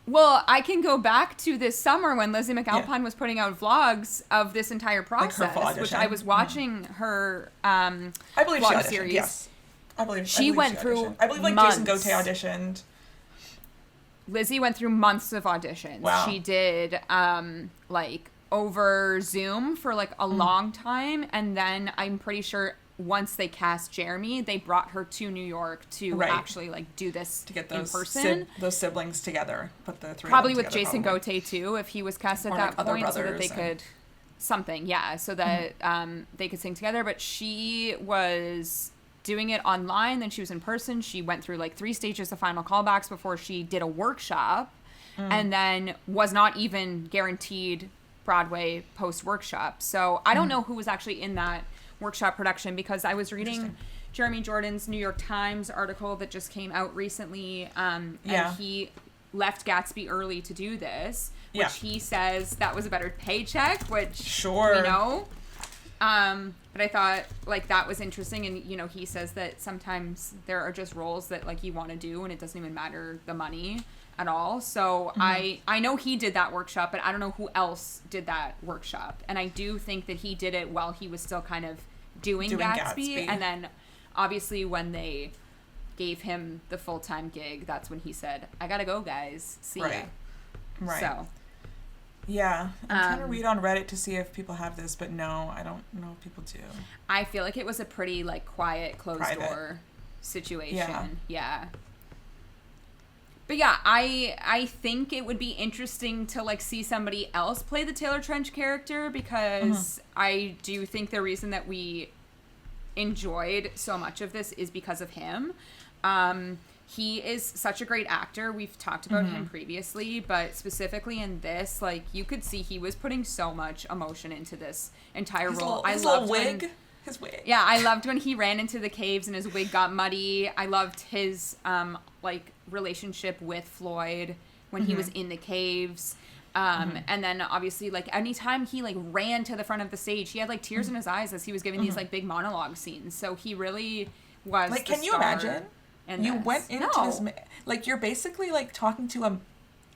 Well, I can go back to this summer when Lizzie McAlpine was putting out vlogs of this entire process, like her full audition. Which I was watching her I believe vlog she auditioned, series. Yes. I believe she went through I believe like months. Jason Gaute auditioned. Lizzie went through months of auditions. Wow. She did like over Zoom for like a long time, and then I'm pretty sure once they cast Jeremy, they brought her to New York to actually like do this to get those in person. Those siblings together, put the three probably of them with together, Jason Gaute too, if he was cast at that point, so that they could something, so that they could sing together. But she was doing it online, then she was in person. She went through like 3 stages of final callbacks before she did a workshop, and then was not even guaranteed Broadway post-workshop. So I don't know who was actually in that workshop production, because I was reading Jeremy Jordan's New York Times article that just came out recently, and he left Gatsby early to do this, which he says that was a better paycheck, which we know. But I thought like that was interesting, and you know, he says that sometimes there are just roles that like you want to do and it doesn't even matter the money at all. So I know he did that workshop, but I don't know who else did that workshop. And I do think that he did it while he was still kind of doing Gatsby. And then obviously when they gave him the full-time gig, that's when he said, I gotta go, guys. See ya. Right. So yeah, I'm trying to read on Reddit to see if people have this, but no, I don't know if people do. I feel like it was a pretty like quiet, closed door situation. Yeah. But yeah, I think it would be interesting to like see somebody else play the Taylor Trench character, because I do think the reason that we enjoyed so much of this is because of him. He is such a great actor. We've talked about him previously, but specifically in this, like, you could see he was putting so much emotion into this entire role. His wig. Yeah, I loved when he ran into the caves and his wig got muddy. I loved his, like, relationship with Floyd when he was in the caves. And then, obviously, like, anytime he, like, ran to the front of the stage, he had, like, tears in his eyes as he was giving these, like, big monologue scenes. So he really was like, can you imagine? You went into this, like, you're basically, like, talking to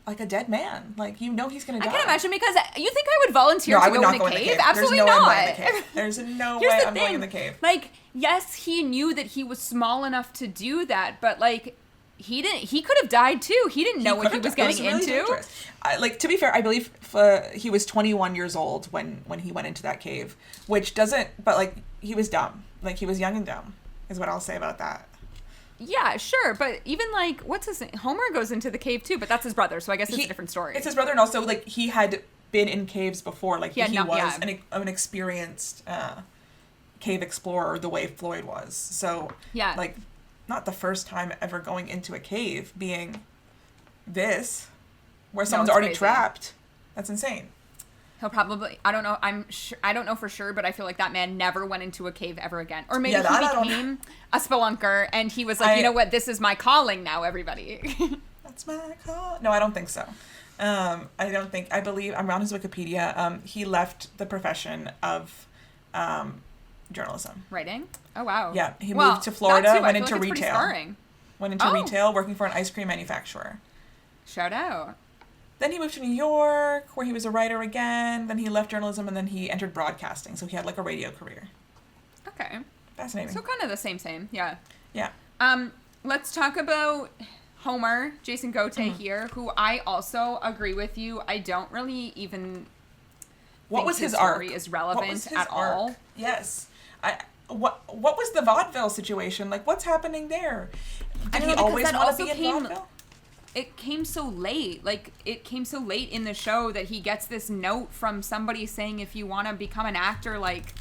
like a dead man. Like, you know he's gonna die. I can imagine, because you think I would volunteer to go in the cave? Absolutely There's no not. way I'm going in the cave. There's no way I'm going in the cave. Like, yes, he knew that he was small enough to do that, but like, he could have died too. He didn't know what he was getting into. Like, to be fair, I believe he was 21 years old when he went into that cave, which doesn't, but like, he was dumb. Like, he was young and dumb, is what I'll say about that. Yeah, sure, but even like, what's his name? Homer goes into the cave too, but that's his brother, so I guess it's a different story. It's his brother, and also, like, he had been in caves before. Like, he was an experienced cave explorer the way Floyd was. So, like, not the first time ever going into a cave being this, where someone's already trapped. That's insane. He'll probably, I don't know, I don't know for sure, but I feel like that man never went into a cave ever again. Or maybe he became a spelunker, and he was like, you know what, this is my calling now, everybody. That's my call. No, I don't think so. I believe, I'm on his Wikipedia, he left the profession of journalism. Writing? Oh, wow. Yeah, he moved to Florida, went into retail. Went into retail, working for an ice cream manufacturer. Shout out. Then he moved to New York, where he was a writer again. Then he left journalism, and then he entered broadcasting. So he had, like, a radio career. Okay. Fascinating. So kind of the same. Yeah. Yeah. Let's talk about Homer, Jason Gote here, who I also agree with you. I don't really even think his story arc is relevant at all. Yes. What was the vaudeville situation? Like, what's happening there? Did he always want to be in vaudeville? It came so late. Like, it came so late in the show that he gets this note from somebody saying, if you want to become an actor, like,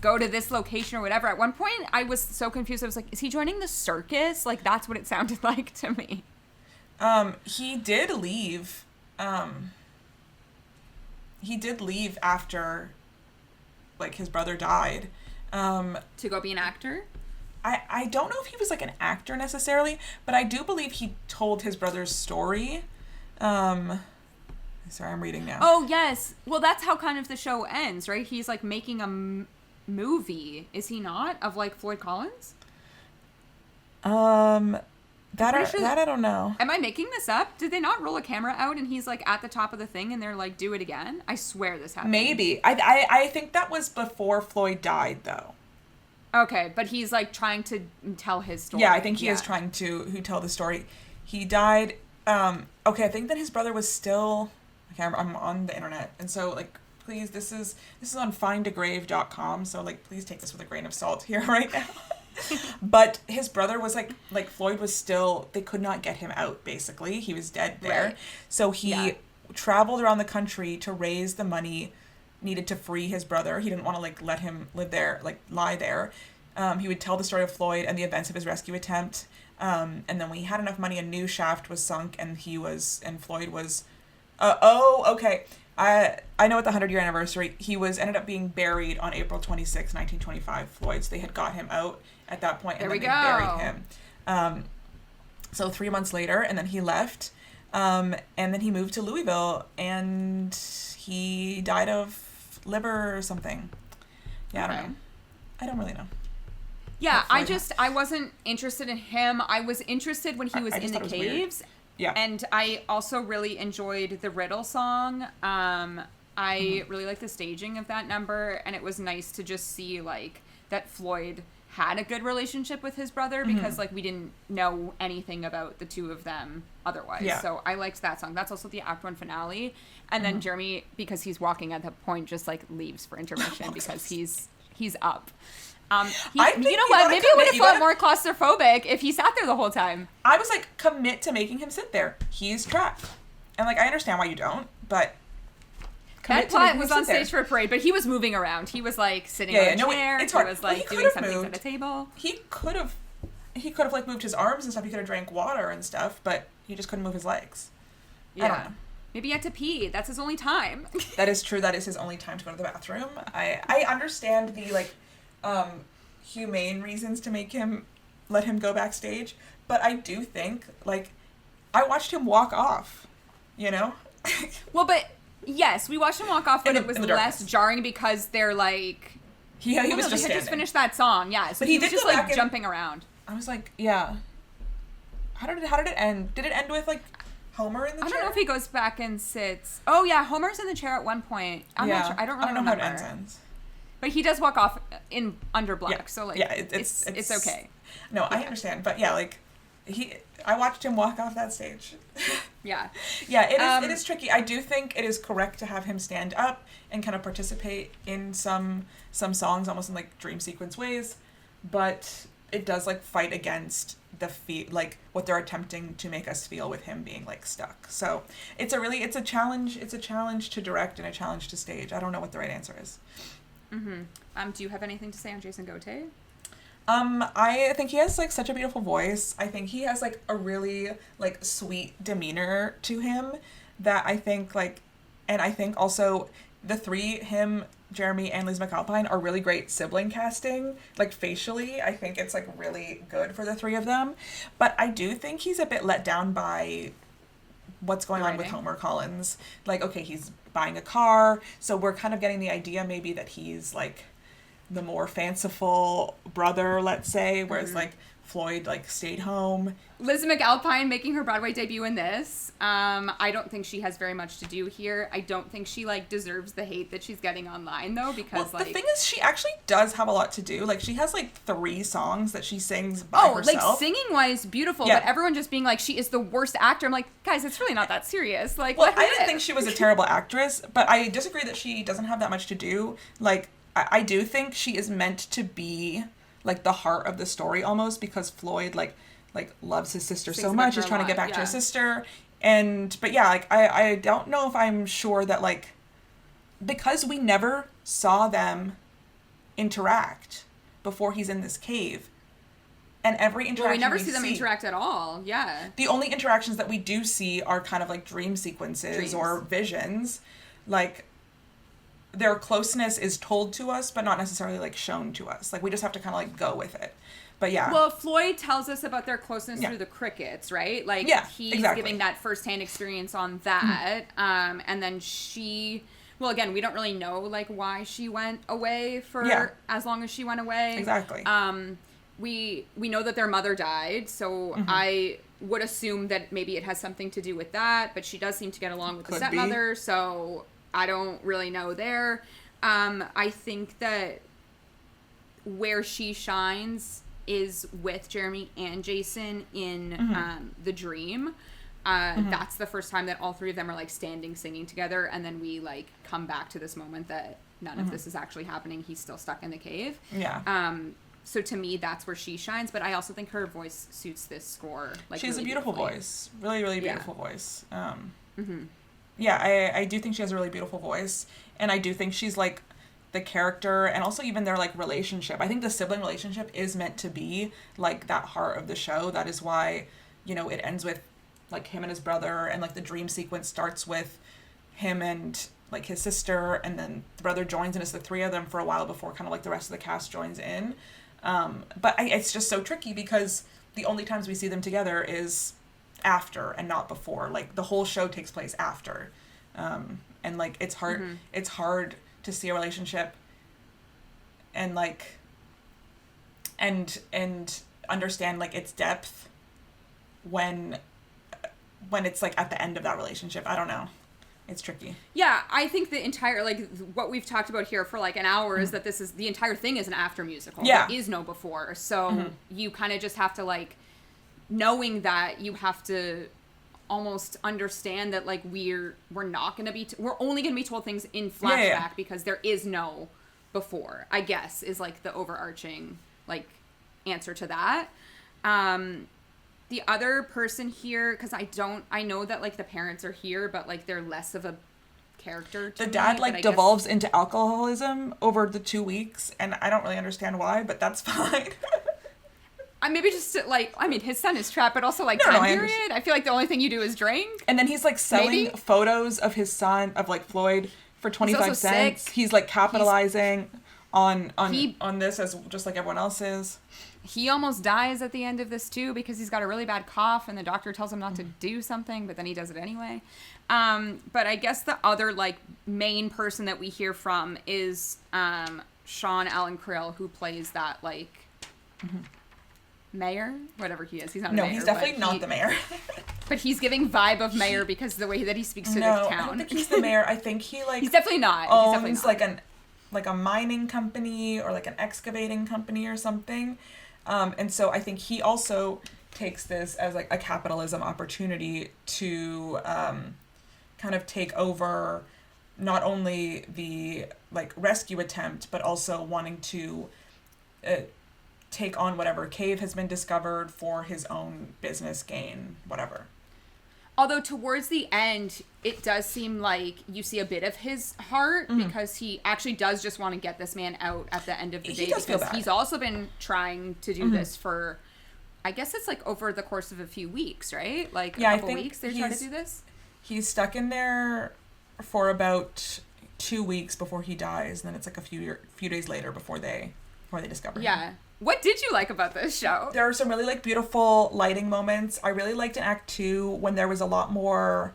go to this location or whatever. At one point, I was so confused. I was like, is he joining the circus? Like, that's what it sounded like to me. He did leave. He did leave after, like, his brother died. To go be an actor? I don't know if he was, like, an actor necessarily, but I do believe he told his brother's story. Sorry, I'm reading now. Oh, yes. Well, that's how kind of the show ends, right? He's, like, making a movie, is he not, of, like, Floyd Collins? That I don't know. Am I making this up? Did they not roll a camera out and he's, like, at the top of the thing and they're like, do it again? I swear this happened. Maybe. I think that was before Floyd died, though. Okay, but he's, like, trying to tell his story. Yeah, I think he is trying to tell the story. He died, okay, I think that his brother was still, okay, I'm on the internet, and so, like, please, this is on findagrave.com, so, like, please take this with a grain of salt here right now. But his brother was, like Floyd was still, they could not get him out, basically. He was dead there. Right. So he traveled around the country to raise the money needed to free his brother. He didn't want to, like, let him live there, like, lie there. He would tell the story of Floyd and the events of his rescue attempt. And then when he had enough money, a new shaft was sunk, and Floyd was, okay. I know at the 100-year anniversary, he ended up being buried on April 26, 1925, Floyd. So they had got him out at that point, and then they buried him. So 3 months later, and then he left, and then he moved to Louisville, and he died of liver or something. Yeah, okay. I don't know. I don't really know. Yeah, I wasn't interested in him. I was interested when he was in the caves. Yeah. And I also really enjoyed the Riddle song. I really liked the staging of that number, and it was nice to just see, like, that Floyd had a good relationship with his brother, because, like, we didn't know anything about the two of them otherwise. Yeah. So I liked that song. That's also the Act 1 finale. And then Jeremy, because he's walking at that point, just, like, leaves for intermission because he's up. You know what? Maybe it would have felt more claustrophobic if he sat there the whole time. I was like, commit to making him sit there. He's trapped. And, like, I understand why you don't, but that plot was on stage for a parade, but he was moving around. He was, like, sitting on a chair. It's hard. He was, like, doing something at a table. He could have, like, moved his arms and stuff. He could have drank water and stuff, but he just couldn't move his legs. Yeah. I don't know. Maybe he had to pee. That's his only time. That is true. That is his only time to go to the bathroom. I understand the, like, humane reasons to let him go backstage, but I do think, like, I watched him walk off, you know? Well, but yes, we watched him walk off, but it was less jarring because they're like, he was just standing. He just finished that song, yeah. So but he was just, like, jumping around. I was like, yeah. How did it end? Did it end with, like, Homer in the chair? I don't know if he goes back and sits. Oh, yeah, Homer's in the chair at one point. I'm not sure. I don't really remember. How it ends. But he does walk off under black, yeah. so, like, yeah, it's okay. No, yeah. I understand. But, yeah, like, I watched him walk off that stage. Yeah. Yeah, it is tricky. I do think it is correct to have him stand up and kind of participate in some songs, almost in, like, dream sequence ways. But it does, like, fight against like what they're attempting to make us feel with him being, like, stuck. So it's a challenge to direct and a challenge to stage. I don't know what the right answer is. Mm-hmm. Do you have anything to say on Jason Gote? I think he has, like, such a beautiful voice. I think he has, like, a really, like, sweet demeanor to him that I think, like, and I think also the three, him, Jeremy, and Liz McAlpine, are really great sibling casting. Like, facially, I think it's, like, really good for the three of them. But I do think he's a bit let down by what's going on with Homer Collins. Like, okay, he's buying a car, so we're kind of getting the idea maybe that he's, like, the more fanciful brother, let's say, whereas, like, Floyd, like, stayed home. Liz McAlpine making her Broadway debut in this. I don't think she has very much to do here. I don't think she, like, deserves the hate that she's getting online, though, because, the thing is, she actually does have a lot to do. Like, she has, like, 3 songs that she sings by herself. Like, singing-wise, beautiful, but everyone just being like, she is the worst actor. I'm like, guys, it's really not that serious. Like, well, I didn't think she was a terrible actress, but I disagree that she doesn't have that much to do. Like, I do think she is meant to be, like, the heart of the story almost, because Floyd, like loves his sister so much. He's trying to get back to his sister. But yeah, like, I don't know if I'm sure that, like, because we never saw them interact before he's in this cave. And every interaction we never see them interact at all. Yeah. The only interactions that we do see are kind of like dream sequences or visions. Like, their closeness is told to us, but not necessarily, like, shown to us. Like, we just have to kind of, like, go with it. But yeah. Well, Floyd tells us about their closeness through the crickets, right? Like, he's giving that firsthand experience on that. And then well, again, we don't really know, like, why she went away for as long as she went away. Exactly. We know that their mother died, so I would assume that maybe it has something to do with that, but she does seem to get along with the stepmother, so I don't really know there. I think that where she shines is with Jeremy and Jason in The Dream. That's the first time that all three of them are, like, standing singing together, and then we, like, come back to this moment that none of this is actually happening. He's still stuck in the cave. Yeah. So to me, that's where she shines, but I also think her voice suits this score. Like, she has really a beautiful voice. Really, really beautiful voice. Mm-hmm. Yeah, I do think she has a really beautiful voice, and I do think she's, like, the character, and also even their, like, relationship. I think the sibling relationship is meant to be, like, that heart of the show. That is why, you know, it ends with, like, him and his brother, and, like, the dream sequence starts with him and, like, his sister, and then the brother joins, and it's the three of them for a while before kind of, like, the rest of the cast joins in. But it's just so tricky because the only times we see them together is after and not before. Like, the whole show takes place after. And, like, it's hard to see a relationship and, like, and understand, like, its depth when it's, like, at the end of that relationship. I don't know. It's tricky. Yeah, I think the entire, like, what we've talked about here for, like, an hour is that the entire thing is an after musical. Yeah. There is no before. So you kind of just have to, like, knowing that, you have to almost understand that, like, we're not going to be, we're only going to be told things in flashback because there is no before, I guess, is, like, the overarching, like, answer to that. The other person here, because I know that, like, the parents are here, but, like, they're less of a character to the dad, like, devolves into alcoholism over the 2 weeks, and I don't really understand why, but that's fine. Maybe just, like, I mean, his son is trapped, but also, like, time period. I feel like the only thing you do is drink. And then he's, like, selling photos of his son, of, like, Floyd, for 25 cents. Sick. He's, like, capitalizing on this as just like everyone else is. He almost dies at the end of this, too, because he's got a really bad cough, and the doctor tells him not to do something, but then he does it anyway. But I guess the other, like, main person that we hear from is Sean Allen Krill, who plays that, like, mayor, whatever he is. He's not a no, mayor. He's definitely not the mayor. But he's giving vibe of mayor because of the way that he speaks to the town. I don't think he's the mayor. I think he he's definitely not. owns he's definitely not. like a mining company or like an excavating company or something. And so I think he also takes this as like a capitalism opportunity to kind of take over not only the like rescue attempt, but also wanting to take on whatever cave has been discovered for his own business gain, whatever. Although towards the end, it does seem like you see a bit of his heart because he actually does just want to get this man out at the end of the day. Because he's also been trying to do this for, I guess it's like over the course of a few weeks, right? Like a couple weeks they try to do this? He's stuck in there for about 2 weeks before he dies, and then it's like a few days later before they discover him. Yeah. What did you like about this show? There were some really like beautiful lighting moments. I really liked in Act 2 when there was a lot more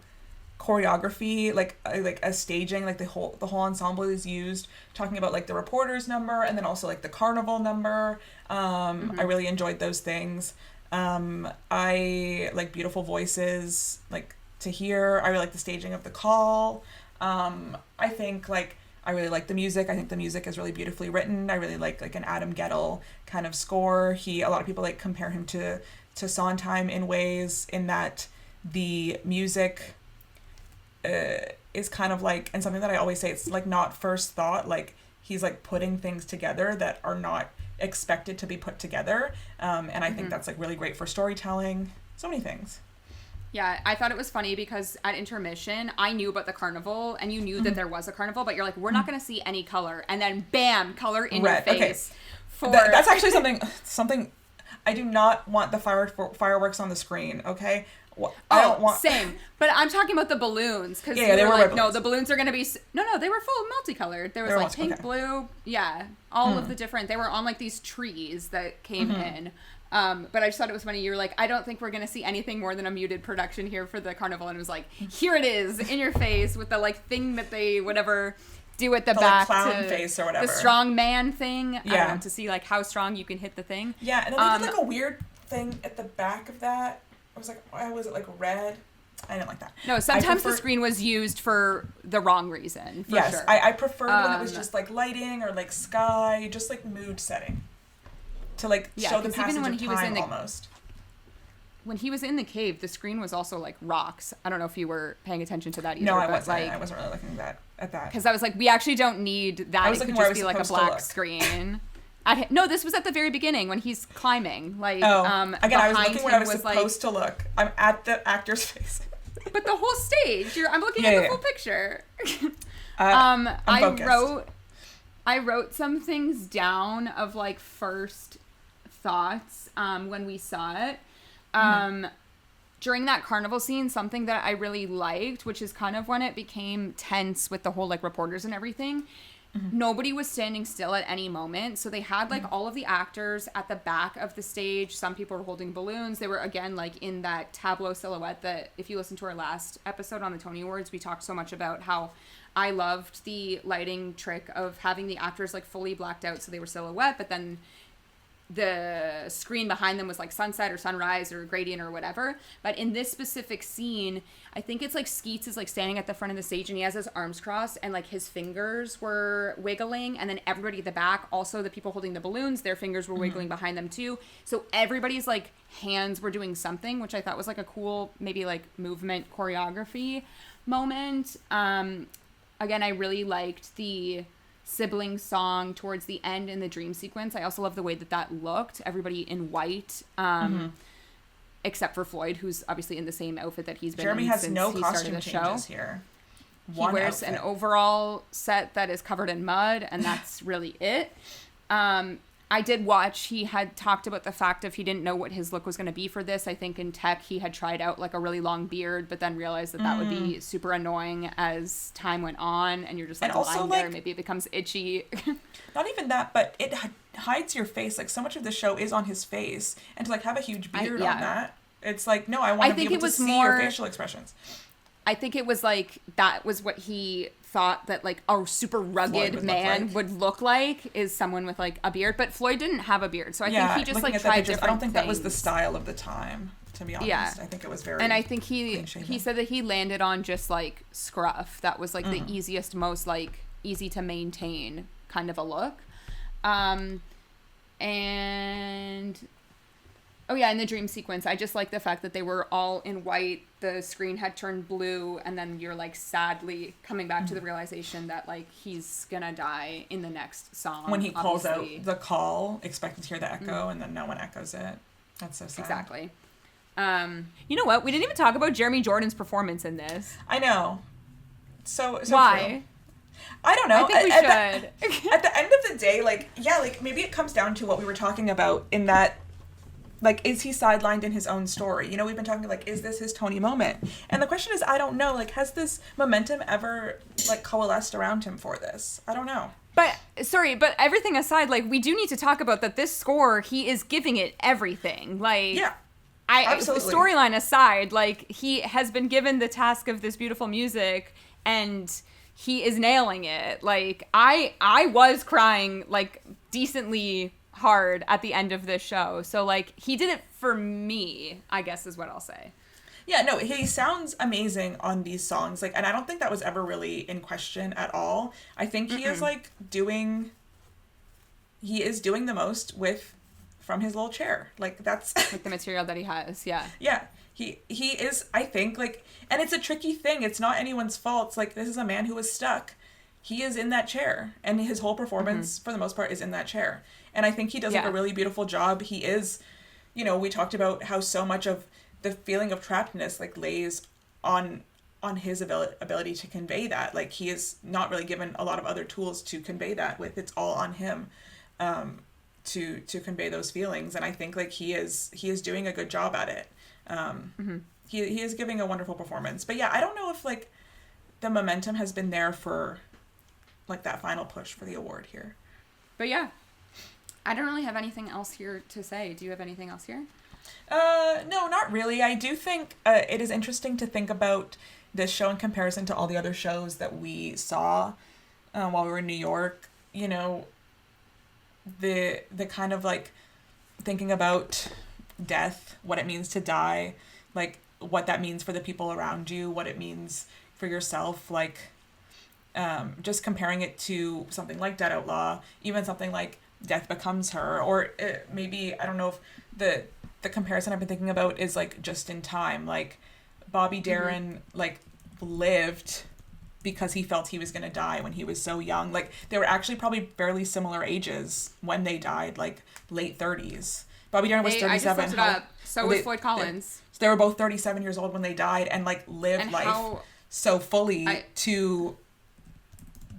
choreography, like a staging, like the whole ensemble is used, talking about like the reporter's number and then also like the carnival number. I really enjoyed those things. I like beautiful voices like to hear. I really like the staging of the call. I think like I really like the music. I think the music is really beautifully written. I really like an Adam Gettle kind of score. A lot of people like compare him to Sondheim in ways in that the music is kind of like, and something that I always say, it's like not first thought, like he's like putting things together that are not expected to be put together. And I think that's like really great for storytelling. So many things. Yeah, I thought it was funny because at intermission, I knew about the carnival, and you knew that there was a carnival, but you're like, we're not going to see any color. And then, bam, color in your face. Okay. That's actually something, I do not want the fireworks on the screen, okay? I don't want... Same. But I'm talking about the balloons. Cause they were like, no, the balloons are going to be... No, they were full multicolored. There was like pink, blue, all of the different... They were on like these trees that came in. But I just thought it was funny. You were like, I don't think we're going to see anything more than a muted production here for the carnival. And it was like, here it is in your face with the like thing that they whatever do at the back. Like clown face or whatever. The strong man thing. Yeah. I don't know, to see like how strong you can hit the thing. Yeah. And then they did like a weird thing at the back of that. I was like, why was it like red? I didn't like that. No, sometimes the screen was used for the wrong reason. Yes. Sure. I preferred when it was just like lighting or like sky, just like mood setting. To like show the passage of time almost. When he was in the cave, the screen was also like rocks. I don't know if you were paying attention to that either. No, I wasn't. I wasn't really looking at that. Because I was like, we actually don't need that. It could just be like a black screen. No, this was at the very beginning when he's climbing. Like, again, I was looking where I was supposed to look. I'm at the actor's face. But the whole stage, I'm looking at the full picture. I'm focused. I wrote some things down of like first thoughts when we saw it. During that carnival scene, something that I really liked, which is kind of when it became tense with the whole like reporters and everything, nobody was standing still at any moment. So they had like all of the actors at the back of the stage. Some people were holding balloons. They were again like in that tableau silhouette that if you listen to our last episode on the Tony Awards, we talked so much about how I loved the lighting trick of having the actors like fully blacked out so they were silhouette, but then the screen behind them was like sunset or sunrise or gradient or whatever. But in this specific scene, I think it's like Skeets is like standing at the front of the stage and he has his arms crossed and like his fingers were wiggling, and then everybody at the back, also the people holding the balloons, their fingers were wiggling behind them too. So everybody's like hands were doing something, which I thought was like a cool maybe like movement choreography moment. Again, I really liked the sibling song towards the end in the dream sequence. I also love the way that looked. Everybody in white, except for Floyd, who's obviously in the same outfit that he's been in since he started the show. Here. He wears an overall set that is covered in mud, and that's really it. I did watch, he had talked about the fact of he didn't know what his look was going to be for this. I think in tech he had tried out like a really long beard, but then realized that would be super annoying as time went on, and you're just like lying there, maybe it becomes itchy. Not even that, but it hides your face. Like so much of the show is on his face, and to like have a huge beard on that, it's like, no, I want to be able to see your facial expressions. I think it was like that was what he thought that like a super rugged man would look like, is someone with like a beard. But Floyd didn't have a beard, so I think he just like tried different I don't think things. that was the style of the time, to be honest. I think it was very. And I think he said that he landed on just like scruff. That was like the easiest, most like easy to maintain kind of a look. And oh yeah, in the dream sequence, I just like the fact that they were all in white. The screen had turned blue, and then you're like sadly coming back to the realization that like he's gonna die in the next song. When he calls out the call, expecting to hear the echo, and then no one echoes it. That's so sad. Exactly. You know what? We didn't even talk about Jeremy Jordan's performance in this. I know. So why? True. I don't know. I think we should. At the end of the day, like, yeah, like, maybe it comes down to what we were talking about in that, like, is he sidelined in his own story? You know, we've been talking, like, is this his Tony moment? And the question is, I don't know. Like, has this momentum ever, like, coalesced around him for this? I don't know. But everything aside, like, we do need to talk about that this score, he is giving it everything. Like, yeah. Absolutely. Storyline aside, like, he has been given the task of this beautiful music, and he is nailing it. Like, I was crying, like, decently hard at the end of this show. So, like, he did it for me, I guess is what I'll say. Yeah, no, he sounds amazing on these songs. Like, and I don't think that was ever really in question at all. I think he is, like, doing the most from his little chair. Like, that's with the material that he has. Yeah. Yeah. He is, I think, like, and it's a tricky thing. It's not anyone's fault. It's like, this is a man who was stuck. He is in that chair, and his whole performance, for the most part, is in that chair. And I think he does like a really beautiful job. He is, you know, we talked about how so much of the feeling of trappedness, like, lays on his ability to convey that. Like, he is not really given a lot of other tools to convey that with. It's all on him to convey those feelings. And I think, like, he is doing a good job at it. He is giving a wonderful performance. But yeah, I don't know if, like, the momentum has been there for, like, that final push for the award here. But yeah, I don't really have anything else here to say. Do you have anything else here? No, not really. I do think it is interesting to think about this show in comparison to all the other shows that we saw while we were in New York. You know, the kind of, like, thinking about death, what it means to die, like, what that means for the people around you, what it means for yourself, like, just comparing it to something like Dead Outlaw, even something like Death Becomes Her, or maybe, I don't know if the comparison I've been thinking about is, like, Just in Time. Like, Bobby Darin, like, lived because he felt he was going to die when he was so young. Like, they were actually probably fairly similar ages when they died, like, late 30s. Bobby Darin was 37. I just looked it up. So was Floyd Collins. They were both 37 years old when they died, and, like, lived life so fully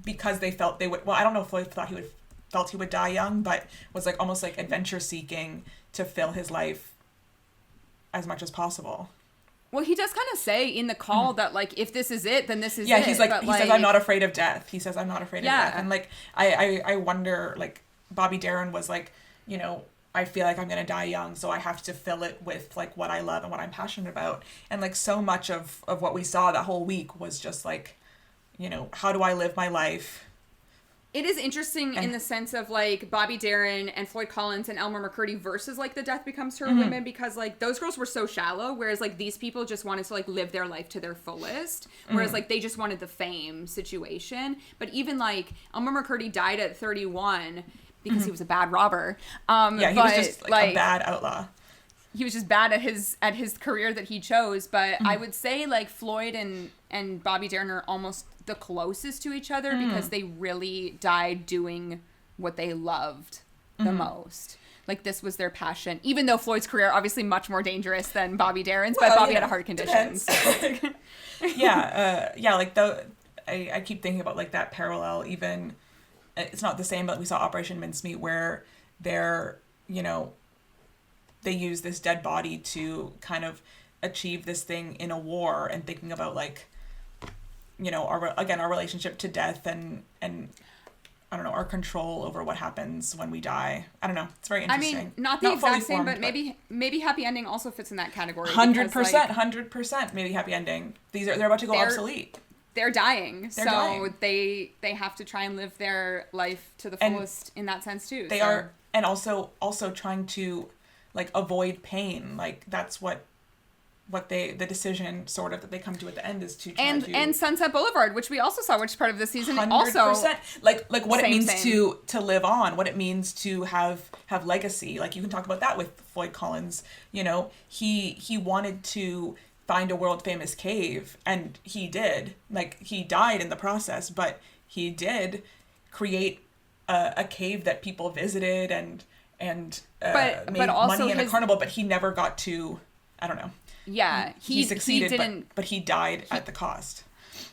because they felt they would. Well, I don't know if Floyd felt he would die young, but was, like, almost like adventure seeking to fill his life as much as possible. Well, he does kind of say in the call that, like, if this is it, then this is it. Yeah, he's like, he says, I'm not afraid of death. He says, I'm not afraid of death. And, like, I wonder, like, Bobby Darin was like, you know, I feel like I'm going to die young, so I have to fill it with, like, what I love and what I'm passionate about. And, like, so much of what we saw that whole week was just, like, you know, how do I live my life? It is interesting in the sense of, like, Bobby Darin and Floyd Collins and Elmer McCurdy versus, like, the Death Becomes Her women, because, like, those girls were so shallow, whereas, like, these people just wanted to, like, live their life to their fullest, whereas, like, they just wanted the fame situation. But even, like, Elmer McCurdy died at 31 because he was a bad robber. He was just, like, a bad outlaw. He was just bad at his career that he chose. But I would say, like, Floyd and Bobby Darin are almost the closest to each other because they really died doing what they loved the most. Like, this was their passion. Even though Floyd's career obviously much more dangerous than Bobby Darin's, but Bobby had a heart condition. So. Like, I keep thinking about, like, that parallel. Even it's not the same, but we saw Operation Mincemeat where they're, you know, they use this dead body to kind of achieve this thing in a war, and thinking about, like, you know, our relationship to death and I don't know, our control over what happens when we die. I don't know. It's very interesting. I mean, not the exact same, but maybe happy ending also fits in that category. 100%, 100%. Maybe happy ending. They're about to go obsolete. They're dying, they have to try and live their life to the fullest in that sense too. They are, and also trying to like avoid pain. Like that's what the decision sort of that they come to at the end is to try and Sunset Boulevard, which we also saw, which is part of the season. 100%. Also, like what it means to live on, what it means to have legacy. Like you can talk about that with Floyd Collins. You know, he wanted to find a world famous cave, and he did. Like he died in the process, but he did create a cave that people visited and made money in a carnival. But he never got to. I don't know. Yeah, he succeeded, but he died at the cost.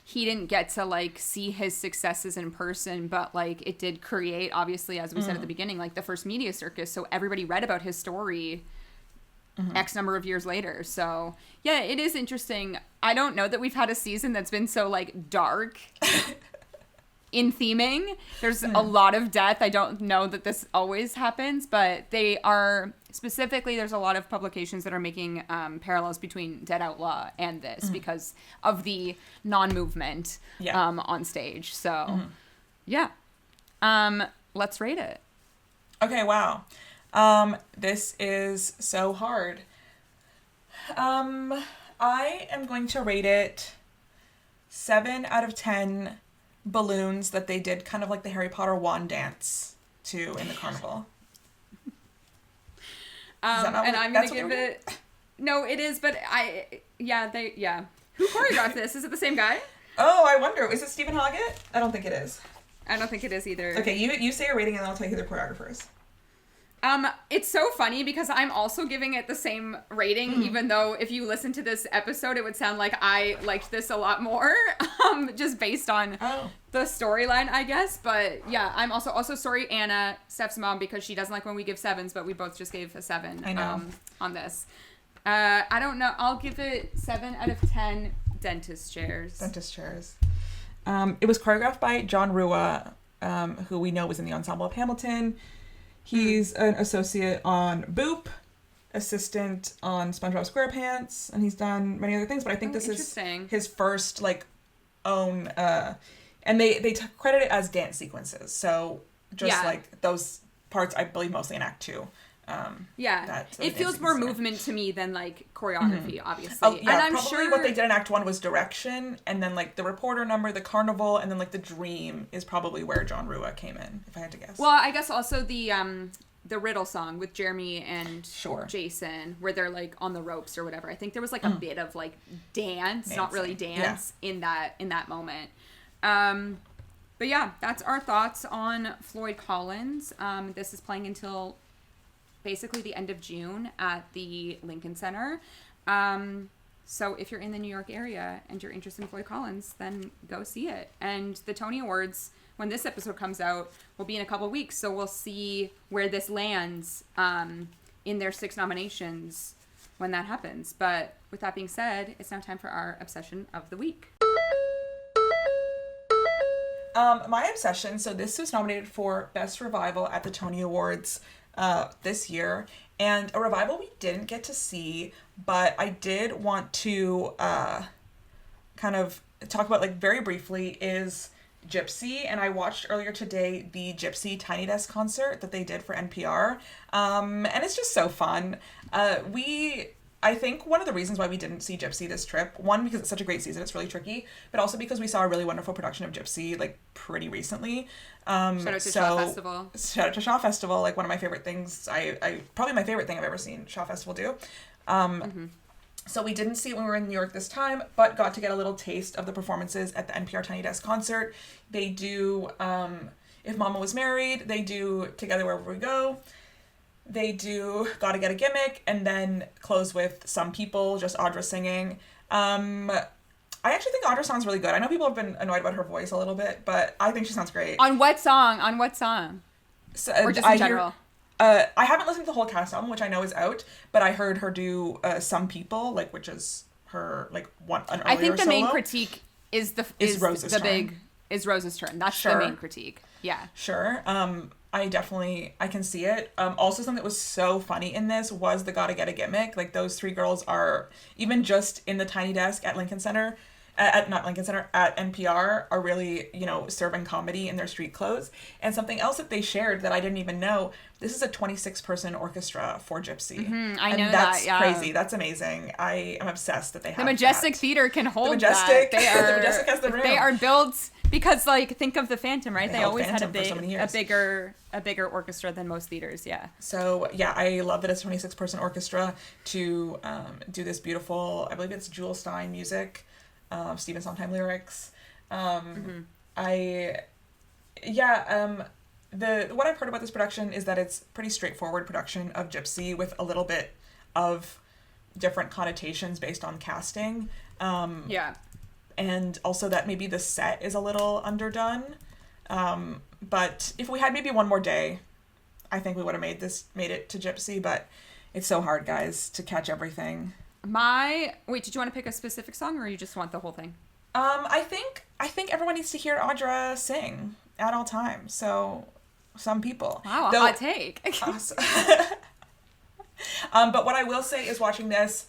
He didn't get to like see his successes in person, but like it did create, obviously, as we said at the beginning, like the first media circus. So everybody read about his story X number of years later. So yeah, it is interesting. I don't know that we've had a season that's been so like dark in theming. There's a lot of death. I don't know that this always happens, but they are specifically, there's a lot of publications that are making parallels between Dead Outlaw and this because of the non-movement on stage. So yeah. Let's rate it. Okay, wow. This is so hard. I am going to rate it 7 out of 10 balloons that they did kind of like the Harry Potter wand dance to in the carnival. And I'm going to give it... No, it is, but Who choreographed this? Is it the same guy? Oh, I wonder. Is it Stephen Hoggett? I don't think it is. I don't think it is either. Okay, you say your rating and then I'll tell you who the choreographer is. It's so funny because I'm also giving it the same rating, even though if you listen to this episode, it would sound like I liked this a lot more, just based on the storyline, I guess. But yeah, I'm also sorry, Anna, Steph's mom, because she doesn't like when we give 7s, but we both just gave a 7 on this. I don't know. I'll give it 7 out of 10 dentist chairs. Dentist chairs. It was choreographed by John Rua, who we know was in the ensemble of Hamilton. He's an associate on Boop, assistant on SpongeBob SquarePants, and he's done many other things, but I think this is his first, like, own, and they credit it as dance sequences, so just, like, those parts, I believe, mostly in Act 2. It feels more movement to me than like choreography, obviously. And I'm probably sure what they did in Act 1 was direction, and then like the reporter number, the carnival, and then like the dream is probably where John Rua came in, if I had to guess. Well, I guess also the riddle song with Jeremy and Jason, where they're like on the ropes or whatever. I think there was like a bit of like dance, not really dance, in that moment. But yeah, that's our thoughts on Floyd Collins. This is playing until basically the end of June at the Lincoln Center. So if you're in the New York area and you're interested in Floyd Collins, then go see it. And the Tony Awards, when this episode comes out, will be in a couple weeks. So we'll see where this lands in their 6 nominations when that happens. But with that being said, it's now time for our Obsession of the Week. My obsession, so this was nominated for Best Revival at the Tony Awards this year, and a revival we didn't get to see, but I did want to kind of talk about, like, very briefly, is Gypsy. And I watched earlier today the Gypsy Tiny Desk concert that they did for NPR, and it's just so fun. I think one of the reasons why we didn't see Gypsy this trip, one, because it's such a great season, it's really tricky, but also because we saw a really wonderful production of Gypsy, like, pretty recently. Shout out to Shaw Festival. Shout out to Shaw Festival, like, one of my favorite things, I probably my favorite thing I've ever seen Shaw Festival do. So we didn't see it when we were in New York this time, but got to get a little taste of the performances at the NPR Tiny Desk concert. They do If Mama Was Married, they do Together Wherever We Go. They do Gotta Get a Gimmick, and then close with Some People, just Audra singing. I actually think Audra sounds really good. I know people have been annoyed about her voice a little bit, but I think she sounds great. On what song? So, or just in general? I haven't listened to the whole cast album, which I know is out, but I heard her do Some People, like, which is her, like, an earlier I think the solo. main critique is Rose's turn. That's the main critique. Yeah. Sure. I can see it. Also, something that was so funny in this was the gotta get a gimmick. Like, those three girls are, even just in the tiny desk at Lincoln Center, not Lincoln Center, at NPR, are really, serving comedy in their street clothes. And something else that they shared that I didn't even know, this is a 26-person orchestra for Gypsy. I know that's that, yeah. crazy. That's amazing. I am obsessed that they have The Majestic that. Theater can hold the Majestic, that. The Majestic has the room. They are built, because, like, think of the Phantom, right? They always Phantom had for so many years. a bigger orchestra than most theaters, yeah. So, yeah, I love that it's a 26-person orchestra to do this beautiful, I believe it's Jewel Stein music, Stephen Sondheim lyrics. What I've heard about this production is that it's pretty straightforward production of Gypsy with a little bit of different connotations based on casting. And also that maybe the set is a little underdone. But if we had maybe one more day, I think we would have made it to Gypsy, but it's so hard, guys, to catch everything. Wait, did you want to pick a specific song, or you just want the whole thing? I think everyone needs to hear Audra sing at all times. So, some people. Wow, a hot take. But what I will say is, watching this,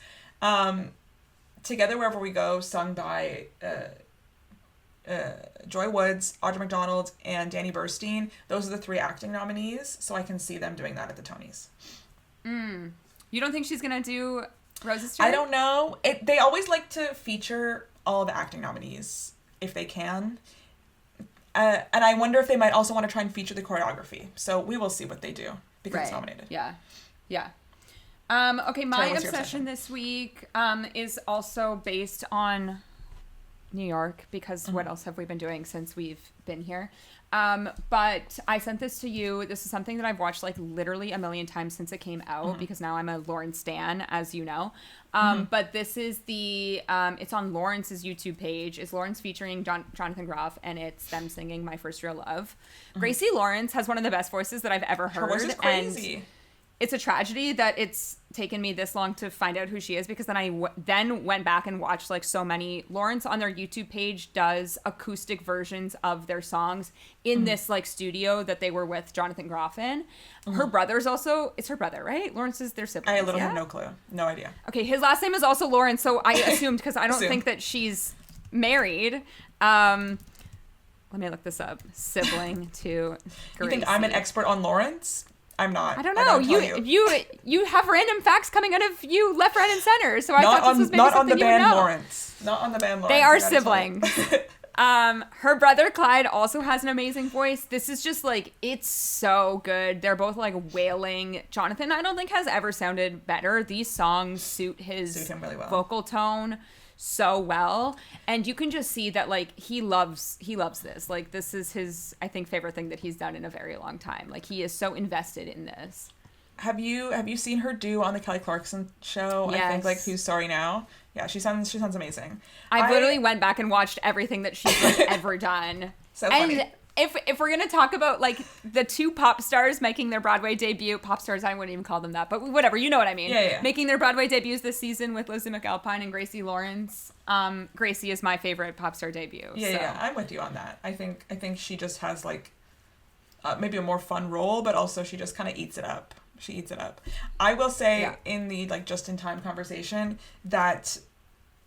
Together Wherever We Go, sung by Joy Woods, Audra McDonald, and Danny Burstein, those are the 3 acting nominees, so I can see them doing that at the Tonys. You don't think she's gonna do Rose's Story? I don't know. They always like to feature all the acting nominees, if they can. And I wonder if they might also want to try and feature the choreography. So we will see what they do, because it's nominated. Yeah. Okay, my obsession this week is also based on New York, because what else have we been doing since we've been here? But I sent this to you. This is something that I've watched like literally a million times since it came out, because now I'm a Lawrence stan, as you know. But this is it's on Lawrence's YouTube page. It's Lawrence featuring Jonathan Groff, and it's them singing My First Real Love. Gracie Lawrence has one of the best voices that I've ever heard. Her voice is crazy. And it's a tragedy that it's taken me this long to find out who she is, because then I then went back and watched like so many. Lawrence on their YouTube page does acoustic versions of their songs in this like studio that they were with Jonathan Groff in. Her brother's also, it's her brother, right? Lawrence is their sibling. I literally have no clue. No idea. Okay, his last name is also Lawrence, so I assumed, because I don't think that she's married. Let me look this up. Sibling to Gracie. You think I'm an expert on Lawrence? I'm not. I don't know. You have random facts coming out of you left, right, and center. So I thought this was maybe something you would know. Not on the band Lawrence. They are siblings. Her brother Clyde also has an amazing voice. This is just like, it's so good. They're both like wailing. Jonathan, I don't think, has ever sounded better. These songs suit him really well. Vocal tone so well, and you can just see that like he loves this. Like, this is his, I think, favorite thing that he's done in a very long time. Like, he is so invested in this. Have you seen her do on the Kelly Clarkson show? Yes. I think, like, Who's Sorry Now? Yeah, she sounds amazing. I literally went back and watched everything that she's like ever done. So funny. And if we're gonna talk about like the 2 pop stars making their Broadway debut, pop stars, I wouldn't even call them that, but whatever, you know what I mean. Yeah. Making their Broadway debuts this season with Lizzie McAlpine and Gracie Lawrence. Gracie is my favorite pop star debut. Yeah, I'm with you on that. I think she just has like maybe a more fun role, but also she just kind of eats it up. She eats it up. I will say in the like just in time conversation that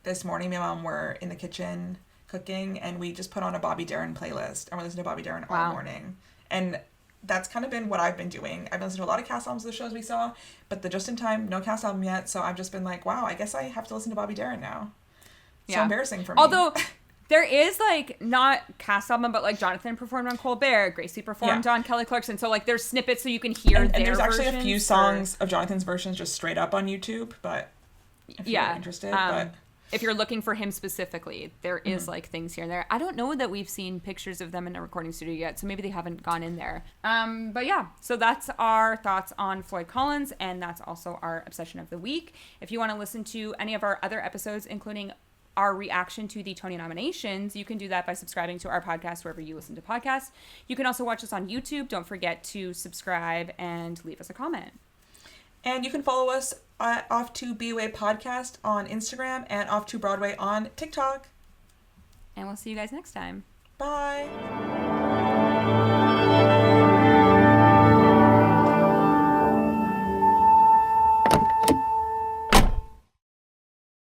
this morning my mom were in the kitchen cooking, and we just put on a Bobby Darin playlist, and we're listening to Bobby Darin all morning. And that's kind of been what I've been doing. I've been listening to a lot of cast albums of the shows we saw, but the just in time, no cast album yet, so I've just been like, wow, I guess I have to listen to Bobby Darin now. So embarrassing for me. Although there is like not cast album, but like Jonathan performed on Colbert, Gracie performed on Kelly Clarkson, so like there's snippets so you can hear and there's actually a few songs of Jonathan's versions just straight up on YouTube, but if you're interested, but if you're looking for him specifically, there is like things here and there. I don't know that we've seen pictures of them in a recording studio yet, so maybe they haven't gone in there. But yeah, so that's our thoughts on Floyd Collins, and that's also our obsession of the week. If you want to listen to any of our other episodes, including our reaction to the Tony nominations, you can do that by subscribing to our podcast wherever you listen to podcasts. You can also watch us on YouTube. Don't forget to subscribe and leave us a comment. And you can follow us Off to BOA Podcast on Instagram and Off to Broadway on TikTok. And we'll see you guys next time. Bye.